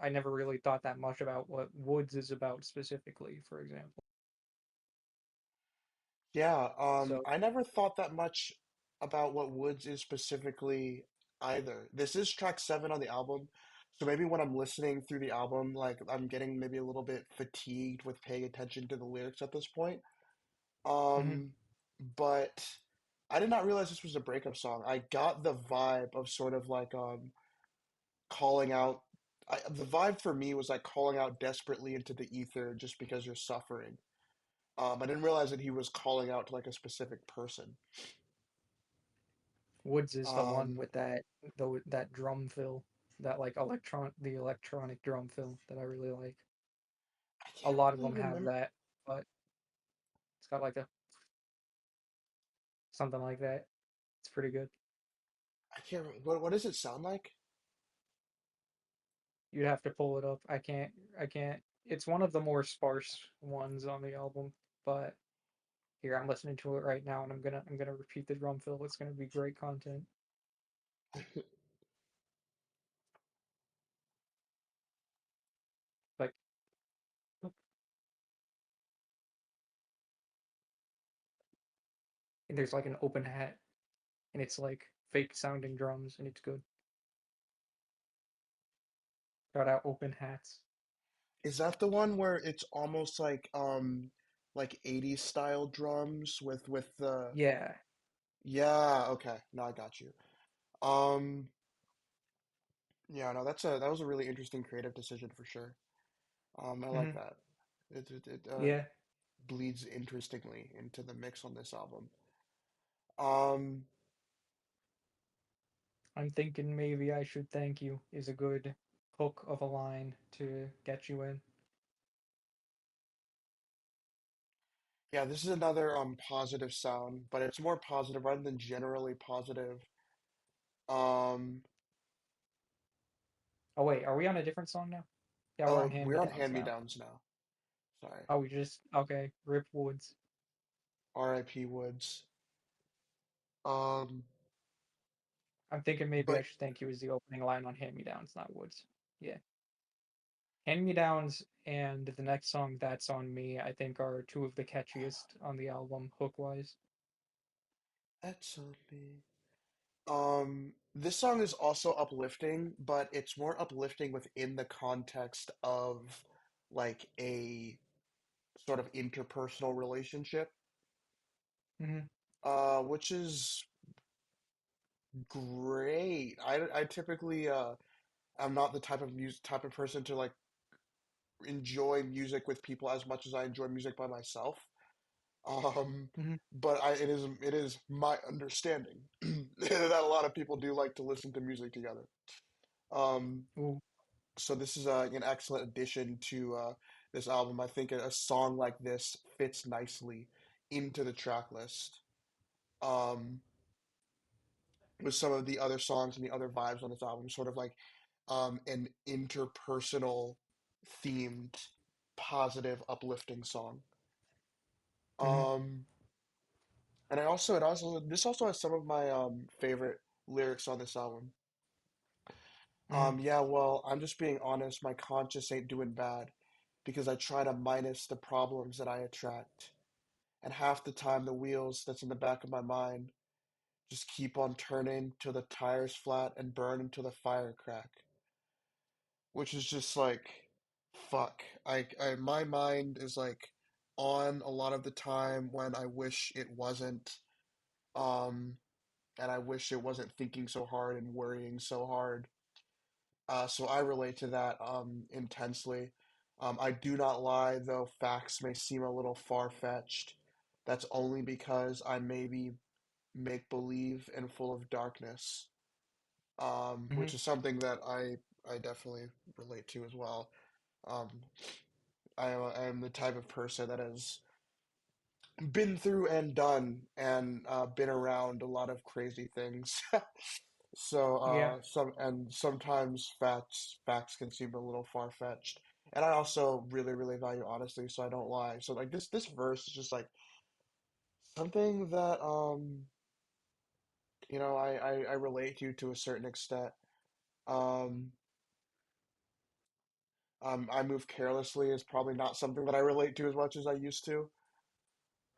I never really thought that much about what Woods is about specifically, for example. yeah, So, I never thought that much about what Woods is specifically either. This is track 7 on the album, so maybe when I'm listening through the album, like I'm getting maybe a little bit fatigued with paying attention to the lyrics at this point. mhm. Um, but I did not realize this was a breakup song. I got the vibe of sort of like calling out. The vibe for me was like calling out desperately into the ether just because you're suffering. I didn't realize that he was calling out to like a specific person. Woods is the one Um, with that drum fill, that like the electronic drum fill that I really like. I A can't lot of really them have remember. that, but it's got like a something like that. It's pretty good. I can't remember. What does it sound like? You'd have to pull it up. I can't. It's one of the more sparse ones on the album, but here I'm listening to it right now, and I'm gonna repeat the drum fill. It's gonna be great content. Like, and there's like an open hat, and it's like fake sounding drums, and it's good. Shout out open hats. Is that the one where it's almost like 80s style drums with the Yeah. yeah, okay. No, I got you. Um yeah, no, that was a really interesting creative decision for sure. I like Hmm. that. It Yeah. bleeds interestingly into the mix on this album. Um I'm thinking maybe I should thank you is a good hook of a line to get you in. yeah, this is another positive sound, but it's more positive rather than generally positive. Um Oh wait, are we on a different song now? Yeah, we're on oh, we're on hand-me-downs now. hand-me-downs now. Sorry. Oh, we just okay. Rip Woods. R.I.P. Woods. Um I'm thinking maybe I but should thank you as the opening line on Hand-Me-Downs, not Woods. Yeah. Hand-Me-Downs and the next song, That's on Me, I think are two of the catchiest on the album, hook-wise. that's on me. This song is also uplifting, but it's more uplifting within the context of like a sort of interpersonal relationship, Hmm. which is great. I typically I'm not the type of person to like enjoy music with people as much as I enjoy music by myself. Um, Hmm. but it is my understanding that a lot of people do like to listen to music together. Um, Ooh. so this is an excellent addition to this album. I think a song like this fits nicely into the track list. Um, with some of the other songs and the other vibes on this album, sort of like an interpersonal themed, positive, uplifting song. Hmm. Um, and this also has some of my favorite lyrics on this album. Hmm. Yeah, well, I'm just being honest. My conscience ain't doing bad because I try to minus the problems that I attract. And half the time, the wheels that's in the back of my mind just keep on turning till the tires flat and burn until the fire crack. Which is just like, fuck. My mind is like on a lot of the time when I wish it wasn't. Um, and I wish it wasn't thinking so hard and worrying so hard. So I relate to that intensely. I do not lie, though facts may seem a little far-fetched. That's only because I maybe make believe and full of darkness, which Hmm. is something that I definitely relate to as well. Um, I am the type of person that has been through and done and been around a lot of crazy things. So Yeah. sometimes facts can seem a little far-fetched. And I also really value honesty, so I don't lie. So like this verse is just like something that I relate to a certain extent. Um I move carelessly is probably not something that I relate to as much as I used to.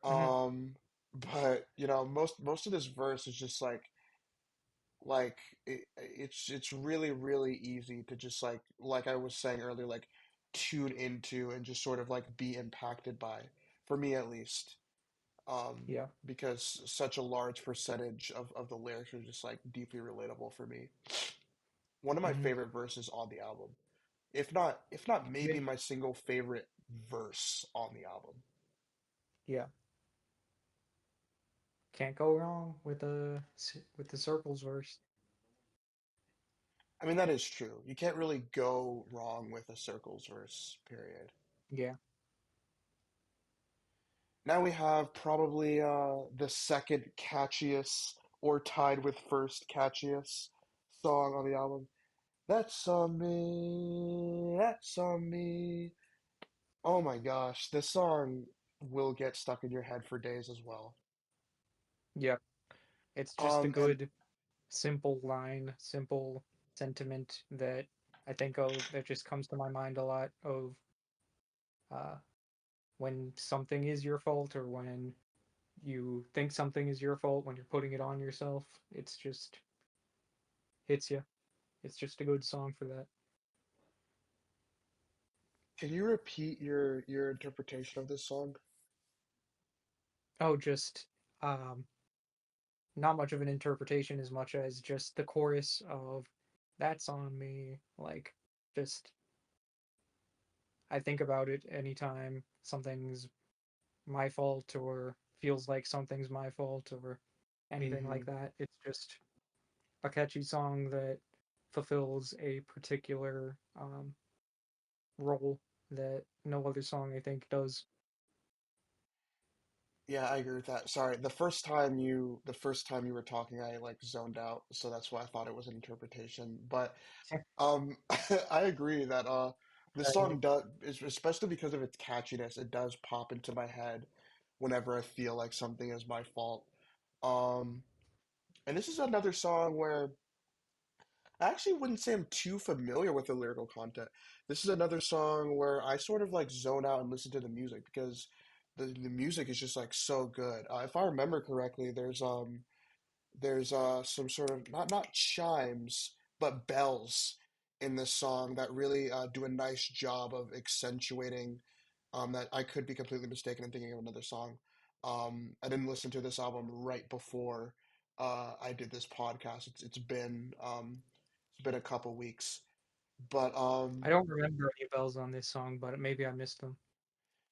Hmm. Um but most of this verse is just like it's really easy to just like I was saying earlier, like tune into and just sort of like be impacted by, for me at least, Yeah. because such a large percentage of the lyrics are just like deeply relatable for me. One of my Hmm. favorite verses on the album, if not Yeah. maybe my single favorite verse on the album. Yeah. Can't go wrong with the circles verse. I mean, that is true. You can't really go wrong with a circles verse, period. Yeah. Now we have probably the second catchiest or tied with first catchiest song on the album. That's on me, that's on me. Oh my gosh, this song will get stuck in your head for days as well. Yeah. It's just a And good, simple line, simple sentiment that I think of that just comes to my mind a lot of uh, when something is your fault or when you think something is your fault when you're putting it on yourself. It's just hits you. It's just a good song for that. can you repeat your interpretation of this song? Oh, just um, not much of an interpretation as much as just the chorus of "That's on me." Like, just I think about it anytime something's my fault or feels like something's my fault or anything like Hmm. that. It's just a catchy song that fulfills a particular role that no other song I think does. Yeah, I agree with that. Sorry, the first time you were talking, I like zoned out, so that's why I thought it was an interpretation. But I agree that this song does, especially because of its catchiness, it does pop into my head whenever I feel like something is my fault. Um, and this is another song where I actually wouldn't say I'm too familiar with the lyrical content. This is another song where I sort of like zone out and listen to the music because the music is just like so good. If I remember correctly, there's some sort of not chimes but bells in this song that really do a nice job of accentuating that. I could be completely mistaken and thinking of another song. I didn't listen to this album right before I did this podcast. It's been a couple weeks, but I don't remember any bells on this song, but maybe I missed them.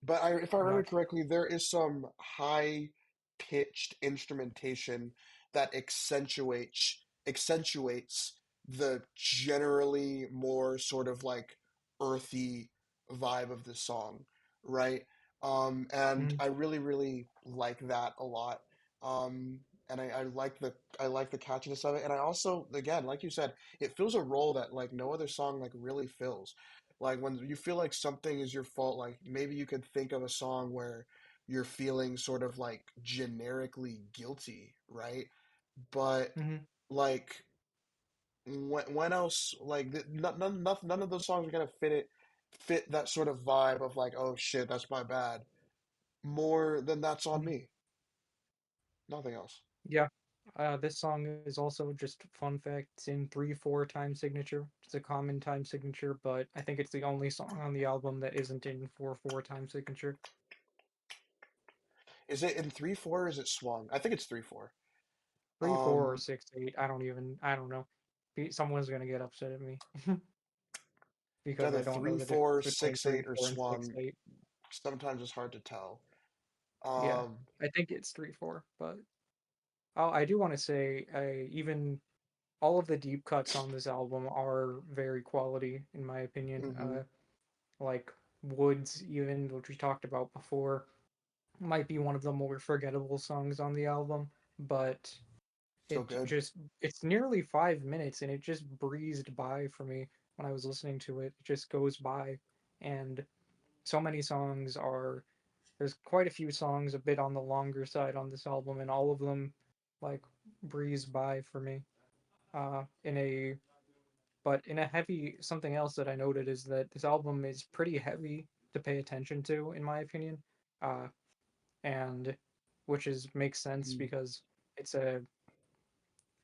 if I I'm remember not sure. correctly, there is some high pitched instrumentation that accentuates the generally more sort of like earthy vibe of the song, right? And Mhm. I really like that a lot. And I like the catchiness of it. And I also, again, like you said, it fills a role that like no other song like really fills. Like when you feel like something is your fault, like maybe you could think of a song where you're feeling sort of like generically guilty, right? But Mhm. like when else like none of those songs are gonna fit that sort of vibe of like, oh shit, that's my bad. More than that's on Mhm. me. Nothing else. Yeah. This song is also just fun fact, it's in 3/4 time signature. It's a common time signature, but I think it's the only song on the album that isn't in 4/4 time signature. Is it in 3/4 or is it swung? I think it's 3/4. 3/4 or Um, 6/8. I don't know. Someone's gonna get upset at me it's because either I don't know three the four, difference between six three, eight, or four, and six swung. eight. Sometimes it's hard to tell. Yeah, Um, I think it's 3/4, but oh, I do want to say, even all of the deep cuts on this album are very quality, in my opinion. hmm Like Woods, even which we talked about before, might be one of the more forgettable songs on the album, but Still good. it's nearly 5 minutes and it just breezed by for me when I was listening to it. It just goes by, and so many songs are there's quite a few songs a bit on the longer side on this album, and all of them like breeze by for me. In a But in a heavy something else that I noted is that this album is pretty heavy to pay attention to, in my opinion, uh, and which is makes sense Mhm. because it's a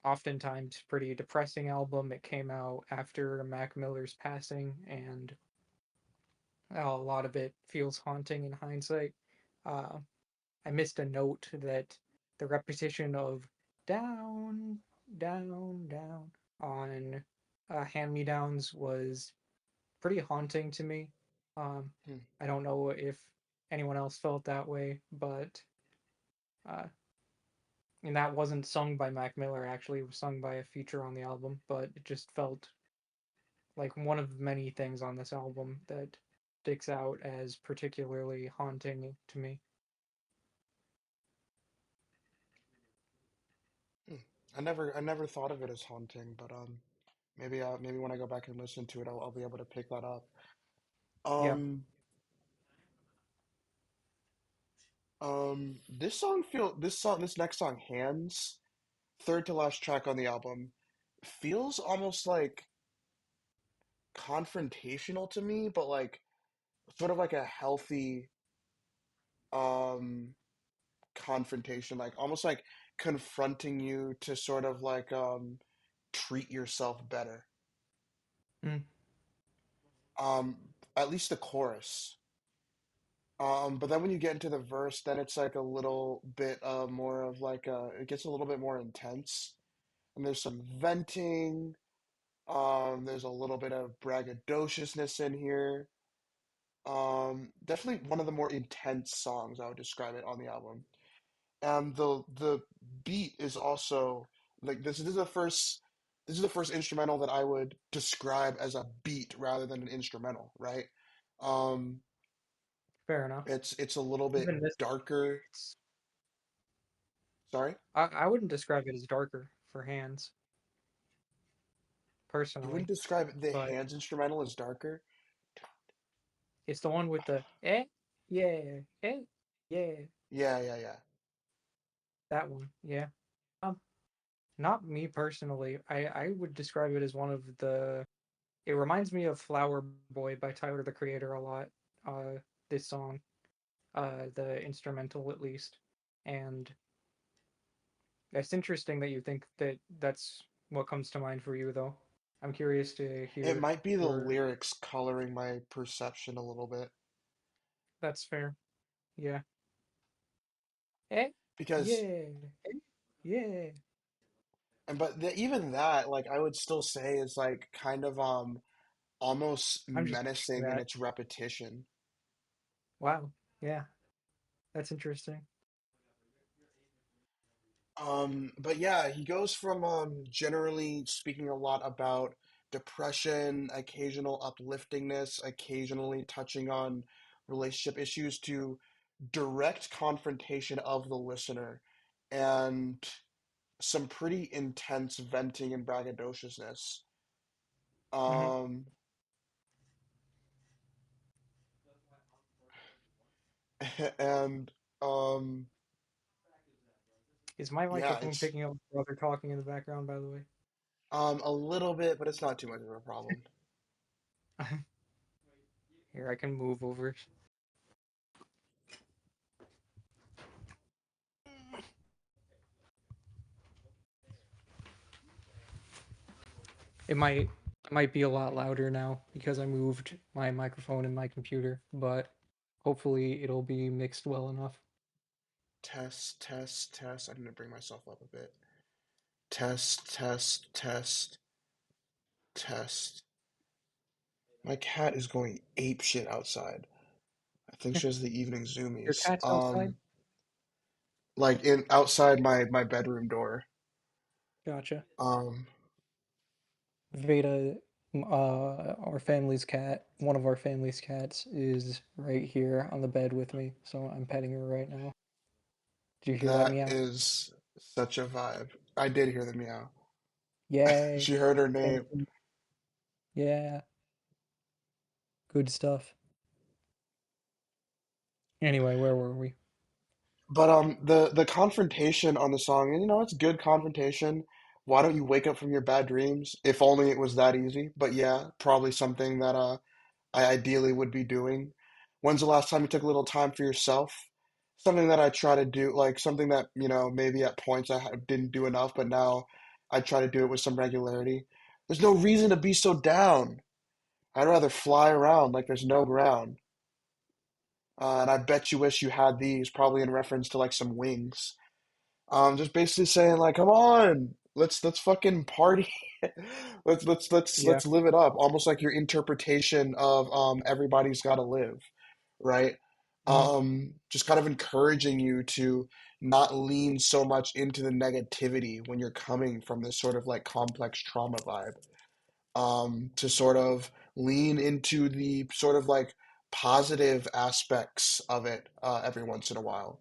oftentimes pretty depressing album. It came out after Mac Miller's passing, and a lot of it feels haunting in hindsight. Uh, I missed a note that the repetition of down, down, down on hand me downs was pretty haunting to me. Um, Hmm. I don't know if anyone else felt that way, but uh, and that wasn't sung by Mac Miller, actually, it was sung by a feature on the album, but it just felt like one of many things on this album that sticks out as particularly haunting to me. Hmm. I never thought of it as haunting, but maybe when I go back and listen to it, I'll be able to pick that up. Yeah, Um, this next song, Hands, third to last track on the album, feels almost like confrontational to me, but like sort of like a healthy um confrontation, like almost like confronting you to sort of like treat yourself better. mm, At least the chorus. But then when you get into the verse, then it's like a little bit more of like it gets a little bit more intense. And there's some venting. There's a little bit of braggadociousness in here. Definitely one of the more intense songs, I would describe it, on the album. And the beat is also like this is the first instrumental that I would describe as a beat rather than an instrumental, right? Um, fair enough. it's a little Even bit this, darker. it's Sorry, I wouldn't describe it as darker for hands you wouldn't personally, describe the but hands instrumental as darker? it's the one with the yeah, yeah, Yeah, yeah, yeah. that one. Yeah. Um, Not me personally. I would describe it as one of the. It reminds me of Flower Boy by Tyler the Creator a lot. Uh, this song, the instrumental at least, and it's interesting that you think that that's what comes to mind for you, though. I'm curious to It hear might be the your. lyrics coloring my perception a little bit That's fair. Yeah. Eh? because Yeah. Eh? Yeah. even that, like, I would still say is like kind of almost I'm just picturing menacing in that. its repetition. Wow. Yeah. That's interesting. But yeah, he goes from generally speaking a lot about depression, occasional upliftingness, occasionally touching on relationship issues, to direct confrontation of the listener and some pretty intense venting and braggadociousness. Hmm. Um, and um, Is my yeah, microphone picking up brother talking in the background, by the way? A little bit, but it's not too much of a problem. Here, I can move over. It might be a lot louder now because I moved my microphone and my computer, but hopefully it'll be mixed well enough. Test, test, test. I need to bring myself up a bit. Test, test, test, test. My cat is going ape shit outside. I think she has the evening Your zoomies. cat's outside? Like in outside my bedroom door. Gotcha. Um, Veda, our family's cat, one of our family's cats, is right here on the bed with me, so I'm petting her right now. Did you hear that that meow? is such a vibe. I did hear the meow. Yay! She heard her Thank name. you. Yeah, good stuff. Anyway, where were we? But the confrontation on the song, and it's good confrontation. Why don't you wake up from your bad dreams? If only it was that easy. But yeah, probably something that I ideally would be doing. When's the last time you took a little time for yourself? Something that I try to do, like something that, maybe at points didn't do enough, but now I try to do it with some regularity. There's no reason to be so down. I'd rather fly around like there's no ground. And I bet you wish you had these, probably in reference to like some wings. Just basically saying like, come on, let's fucking party. Yeah. Let's live it up. Almost like your interpretation of everybody's got to live, right? Mhm. Just kind of encouraging you to not lean so much into the negativity when you're coming from this sort of like complex trauma vibe. To sort of lean into the sort of like positive aspects of it every once in a while.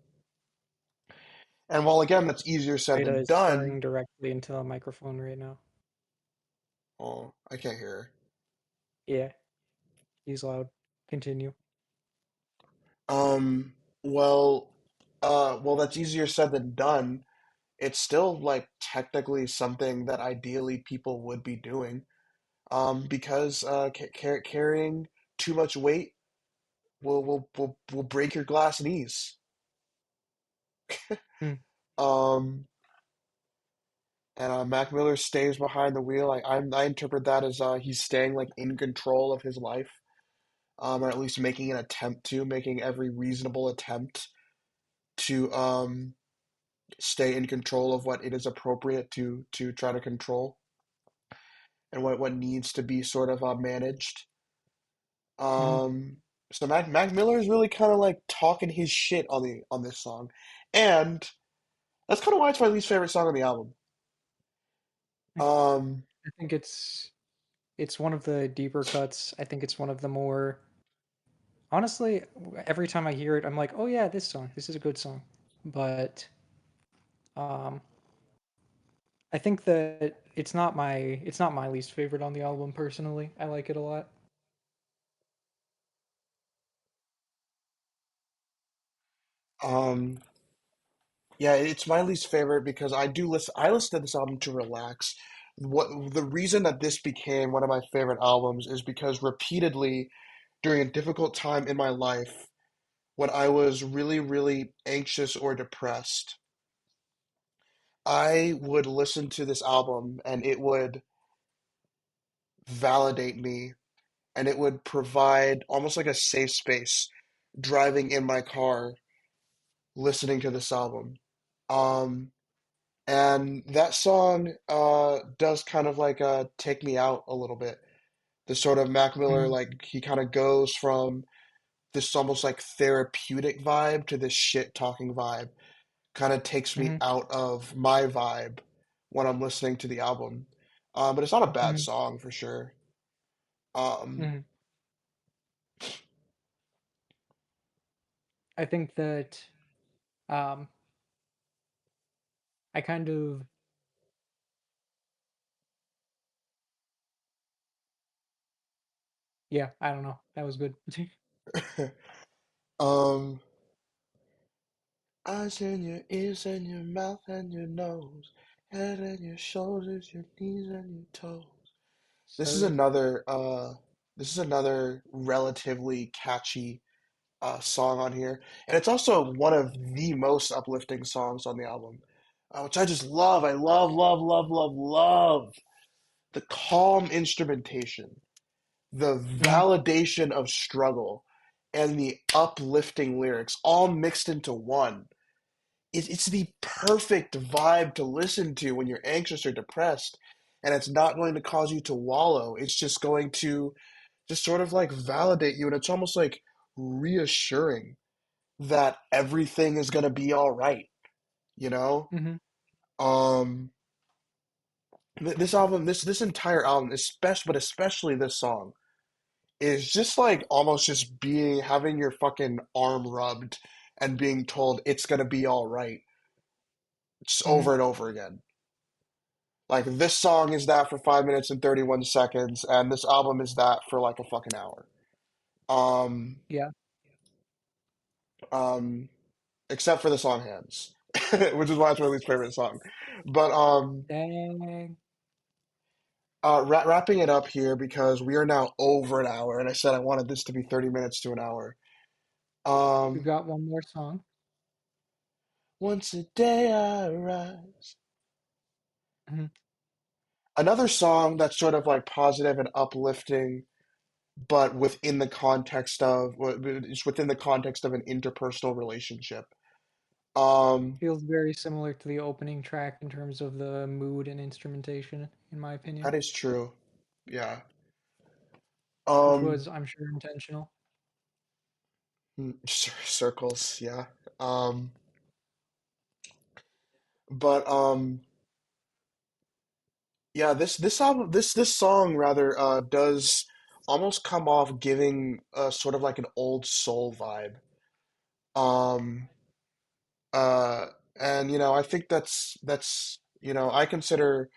And while again, that's easier said Veda than is done. staring directly into the microphone right now. Oh, I can't hear Yeah, he's loud. Continue. her. Well, that's easier said than done. It's still like technically something that ideally people would be doing. Because carrying too much weight will break your glass knees. Hmm. Um, and Mac Miller stays behind the wheel. I interpret that as he's staying like in control of his life, or at least making every reasonable attempt to stay in control of what it is appropriate to try to control and what needs to be sort of managed. Mhm. Um, so Mac Miller is really kind of like talking his shit on this song, and that's kind of why it's my least favorite song on the album. I Um, I think it's one of the deeper cuts. I think it's one of the more honestly, every time I hear it, I'm like, oh yeah, this song. This is a good song. But um, I think that it's not my least favorite on the album personally. I like it a lot. um, Yeah, it's my least favorite because I listen to this album to relax. What the reason that this became one of my favorite albums is because repeatedly during a difficult time in my life when I was really, really anxious or depressed, I would listen to this album and it would validate me and it would provide almost like a safe space driving in my car listening to this album. Um, And that song does kind of like take me out a little bit. The sort of Mac Miller, Mhm. like he kind of goes from this almost like therapeutic vibe to this shit talking vibe. Kind of takes me Mhm. out of my vibe when I'm listening to the album. But it's not a bad Mhm. song for sure. Um, Mhm. I think that um, I kind of yeah. I don't know. That was good. um, eyes in your ears and your mouth and your nose. Head and your shoulders, your knees and your toes. This is Sir. another this is another relatively catchy song on here, and it's also one of the most uplifting songs on the album, which I just love. I love, love, love, love, love the calm instrumentation, the Mhm. validation of struggle, and the uplifting lyrics all mixed into one. It's the perfect vibe to listen to when you're anxious or depressed, and it's not going to cause you to wallow. It's just going to just sort of like validate you, and it's almost like reassuring that everything is going to be all right, you know? Mhm. Um, this album, this entire album, especially but especially this song, is just like almost just being having your fucking arm rubbed and being told it's going to be all right, just over Mhm. and over again. Like this song is that for 5 minutes and 31 seconds, and this album is that for like a fucking hour. Um, Yeah. um, except for the song "Hands," which is why it's my least favorite song. But Dang. wrapping it up here because we are now over an hour, and I said I wanted this to be 30 minutes to an hour. We've Um, got one more song. once a day I rise. Mhm. Another song that's sort of like positive and uplifting, but within the context of it's within the context of an interpersonal relationship. Um, Feels very similar to the opening track in terms of the mood and instrumentation, in my opinion, that is true. Yeah. which Um, was, I'm sure, intentional. circles. Yeah. Um, but yeah, this album, this song rather, does almost come off giving sort of like an old soul vibe. Um, uh, and I think that's I consider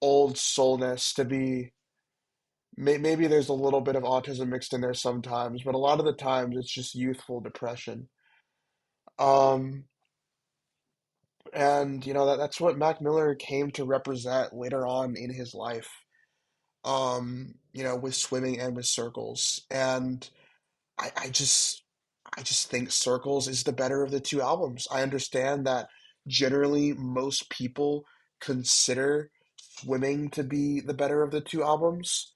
old soulness to be maybe there's a little bit of autism mixed in there sometimes, but a lot of the times it's just youthful depression. Um, and that's what Mac Miller came to represent later on in his life. With swimming and with circles. And I just think Circles is the better of the two albums. I understand that generally most people consider Swimming to be the better of the two albums.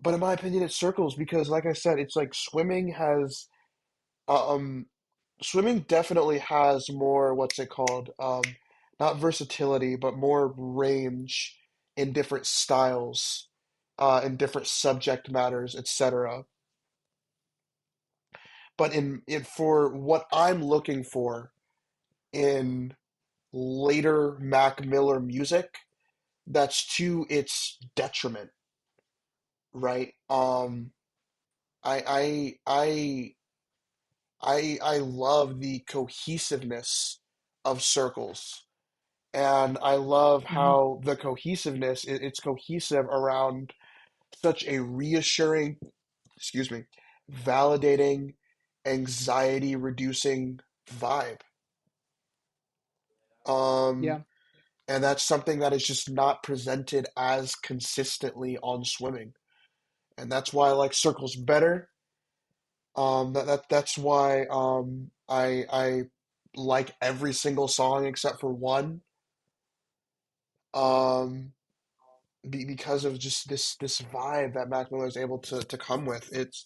But in my opinion, it's Circles because, like I said, it's like uh, um, Swimming definitely has more, what's it called? Not versatility, but more range in different styles, in different subject matters, etc. But in for what I'm looking for in later Mac Miller music, that's to its detriment, right? I I I I love the cohesiveness of Circles, and I love Mhm. how the cohesiveness it's cohesive around such a reassuring, excuse me, validating, anxiety reducing vibe. Um, Yeah. and that's something that is just not presented as consistently on Swimming, and that's why I like Circles better. That's why I like every single song except for one. Um, because of just this vibe that Mac Miller is able to come with. It's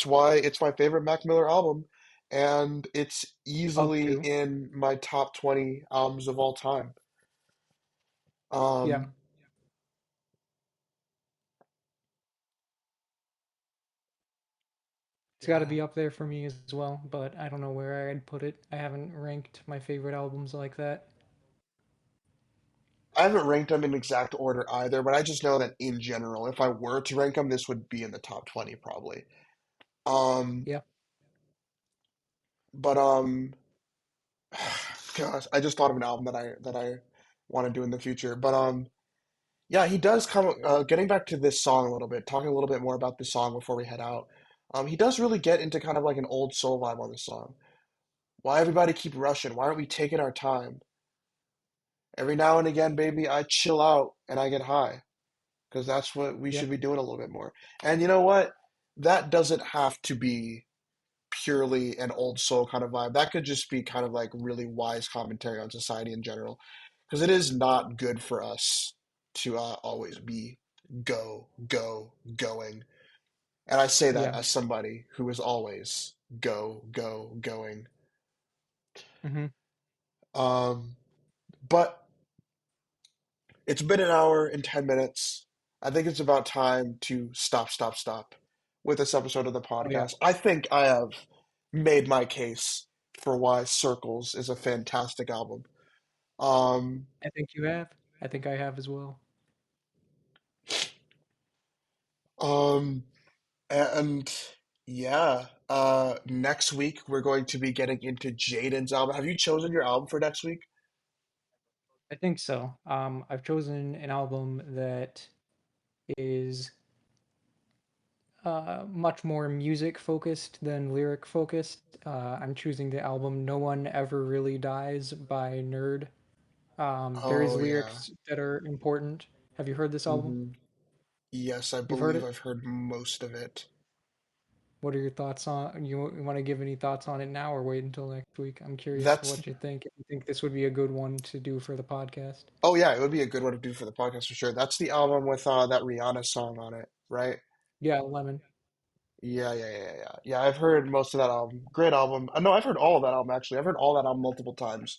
why it's my favorite Mac Miller album, and it's Of easily two. in my top 20 albums of all time. Yeah. Um, It's got to yeah, be up there for me as well, but I don't know where I'd put it. I haven't ranked my favorite albums like that. I haven't ranked them in exact order either, but I just know that in general, if I were to rank them, this would be in the top 20 probably. Um, Yeah. but gosh, I just thought of an album that I want to do in the future. But yeah, he does come. Getting back to this song a little bit, talking a little bit more about this song before we head out. He does really get into kind of like an old soul vibe on this song. Why everybody keep rushing? Why aren't we taking our time? Every now and again, baby, I chill out and I get high because that's what we Yeah. should be doing a little bit more. And you know what? That doesn't have to be purely an old soul kind of vibe. That could just be kind of like really wise commentary on society in general. Because it is not good for us to always be going. And I say that Yeah. as somebody who is always going. Hmm. Um, but it's been an hour and 10 minutes. I think it's about time to stop with this episode of the Oh yeah. podcast. I think I have made my case for why Circles is a fantastic album. Um, I think you have. I think I have as well. um, and yeah, next week we're going to be getting into Jaden's album. Have you chosen your album for next week? I think so. I've chosen an album that is much more music focused than lyric focused. I'm choosing the album "No One Ever Really Dies" by Nerd. There is Oh yeah. lyrics that are important. Have you heard this album? hmm Yes, I You've heard believe it? I've heard most of it. What are your thoughts on? You want to give any thoughts on it now, or wait until next week? I'm curious to That's what you think. If you think this would be a good one to do for the podcast. Oh yeah, it would be a good one to do for the podcast for sure. That's the album with that Rihanna song on it, right? Yeah, Lemon. Yeah, I've heard most of that album. Great album. No, I've heard all of that album actually. I've heard all that album multiple times.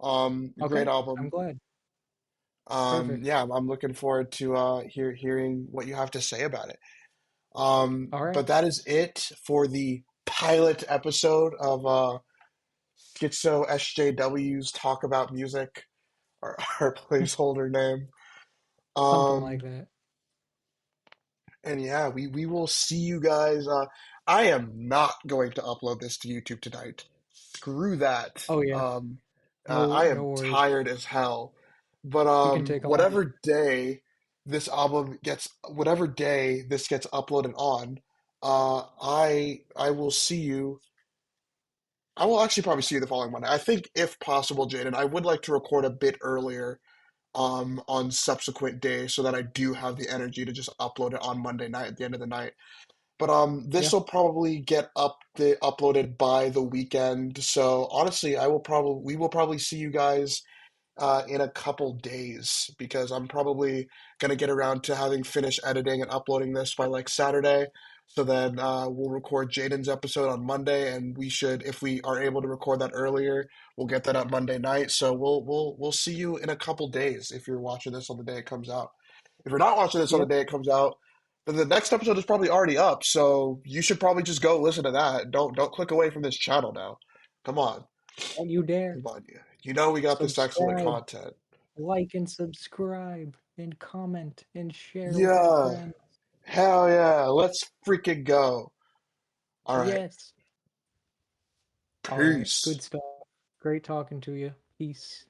Great Okay, I'm album. glad. Perfect. Yeah, I'm looking forward to hearing what you have to say about it. All right. But that is it for the pilot episode of Schizo SJW's Talk About Music, our placeholder name. Something like Um, that. And yeah, we will see you guys. I am not going to upload this to YouTube tonight. Screw that. Oh yeah. I No am worries. tired as hell. But You can take all day. whatever day this gets uploaded on, I will see you. I will actually probably see you the following Monday. I think if possible, Jaden, I would like to record a bit earlier on subsequent days so that I do have the energy to just upload it on Monday night at the end of the night. But this Yeah. will probably get uploaded by the weekend. So honestly, we will probably see you guys in a couple days because I'm probably gonna get around to having finished editing and uploading this by like Saturday. So then we'll record Jaden's episode on Monday, and we should, if we are able to record that earlier, we'll get that up Monday night. So we'll see you in a couple days if you're watching this on the day it comes out. If you're not watching this on the Yep. day it comes out, then the next episode is probably already up. So you should probably just go listen to that. Don't click away from this channel now. Come on. Don't you dare. Come on, you know we got this excellent Subscribe, content. like and subscribe, and comment and share with your Yeah, friends. hell yeah, let's freaking go. All right, Yes. All right. peace. Good stuff. Great talking to you. Peace.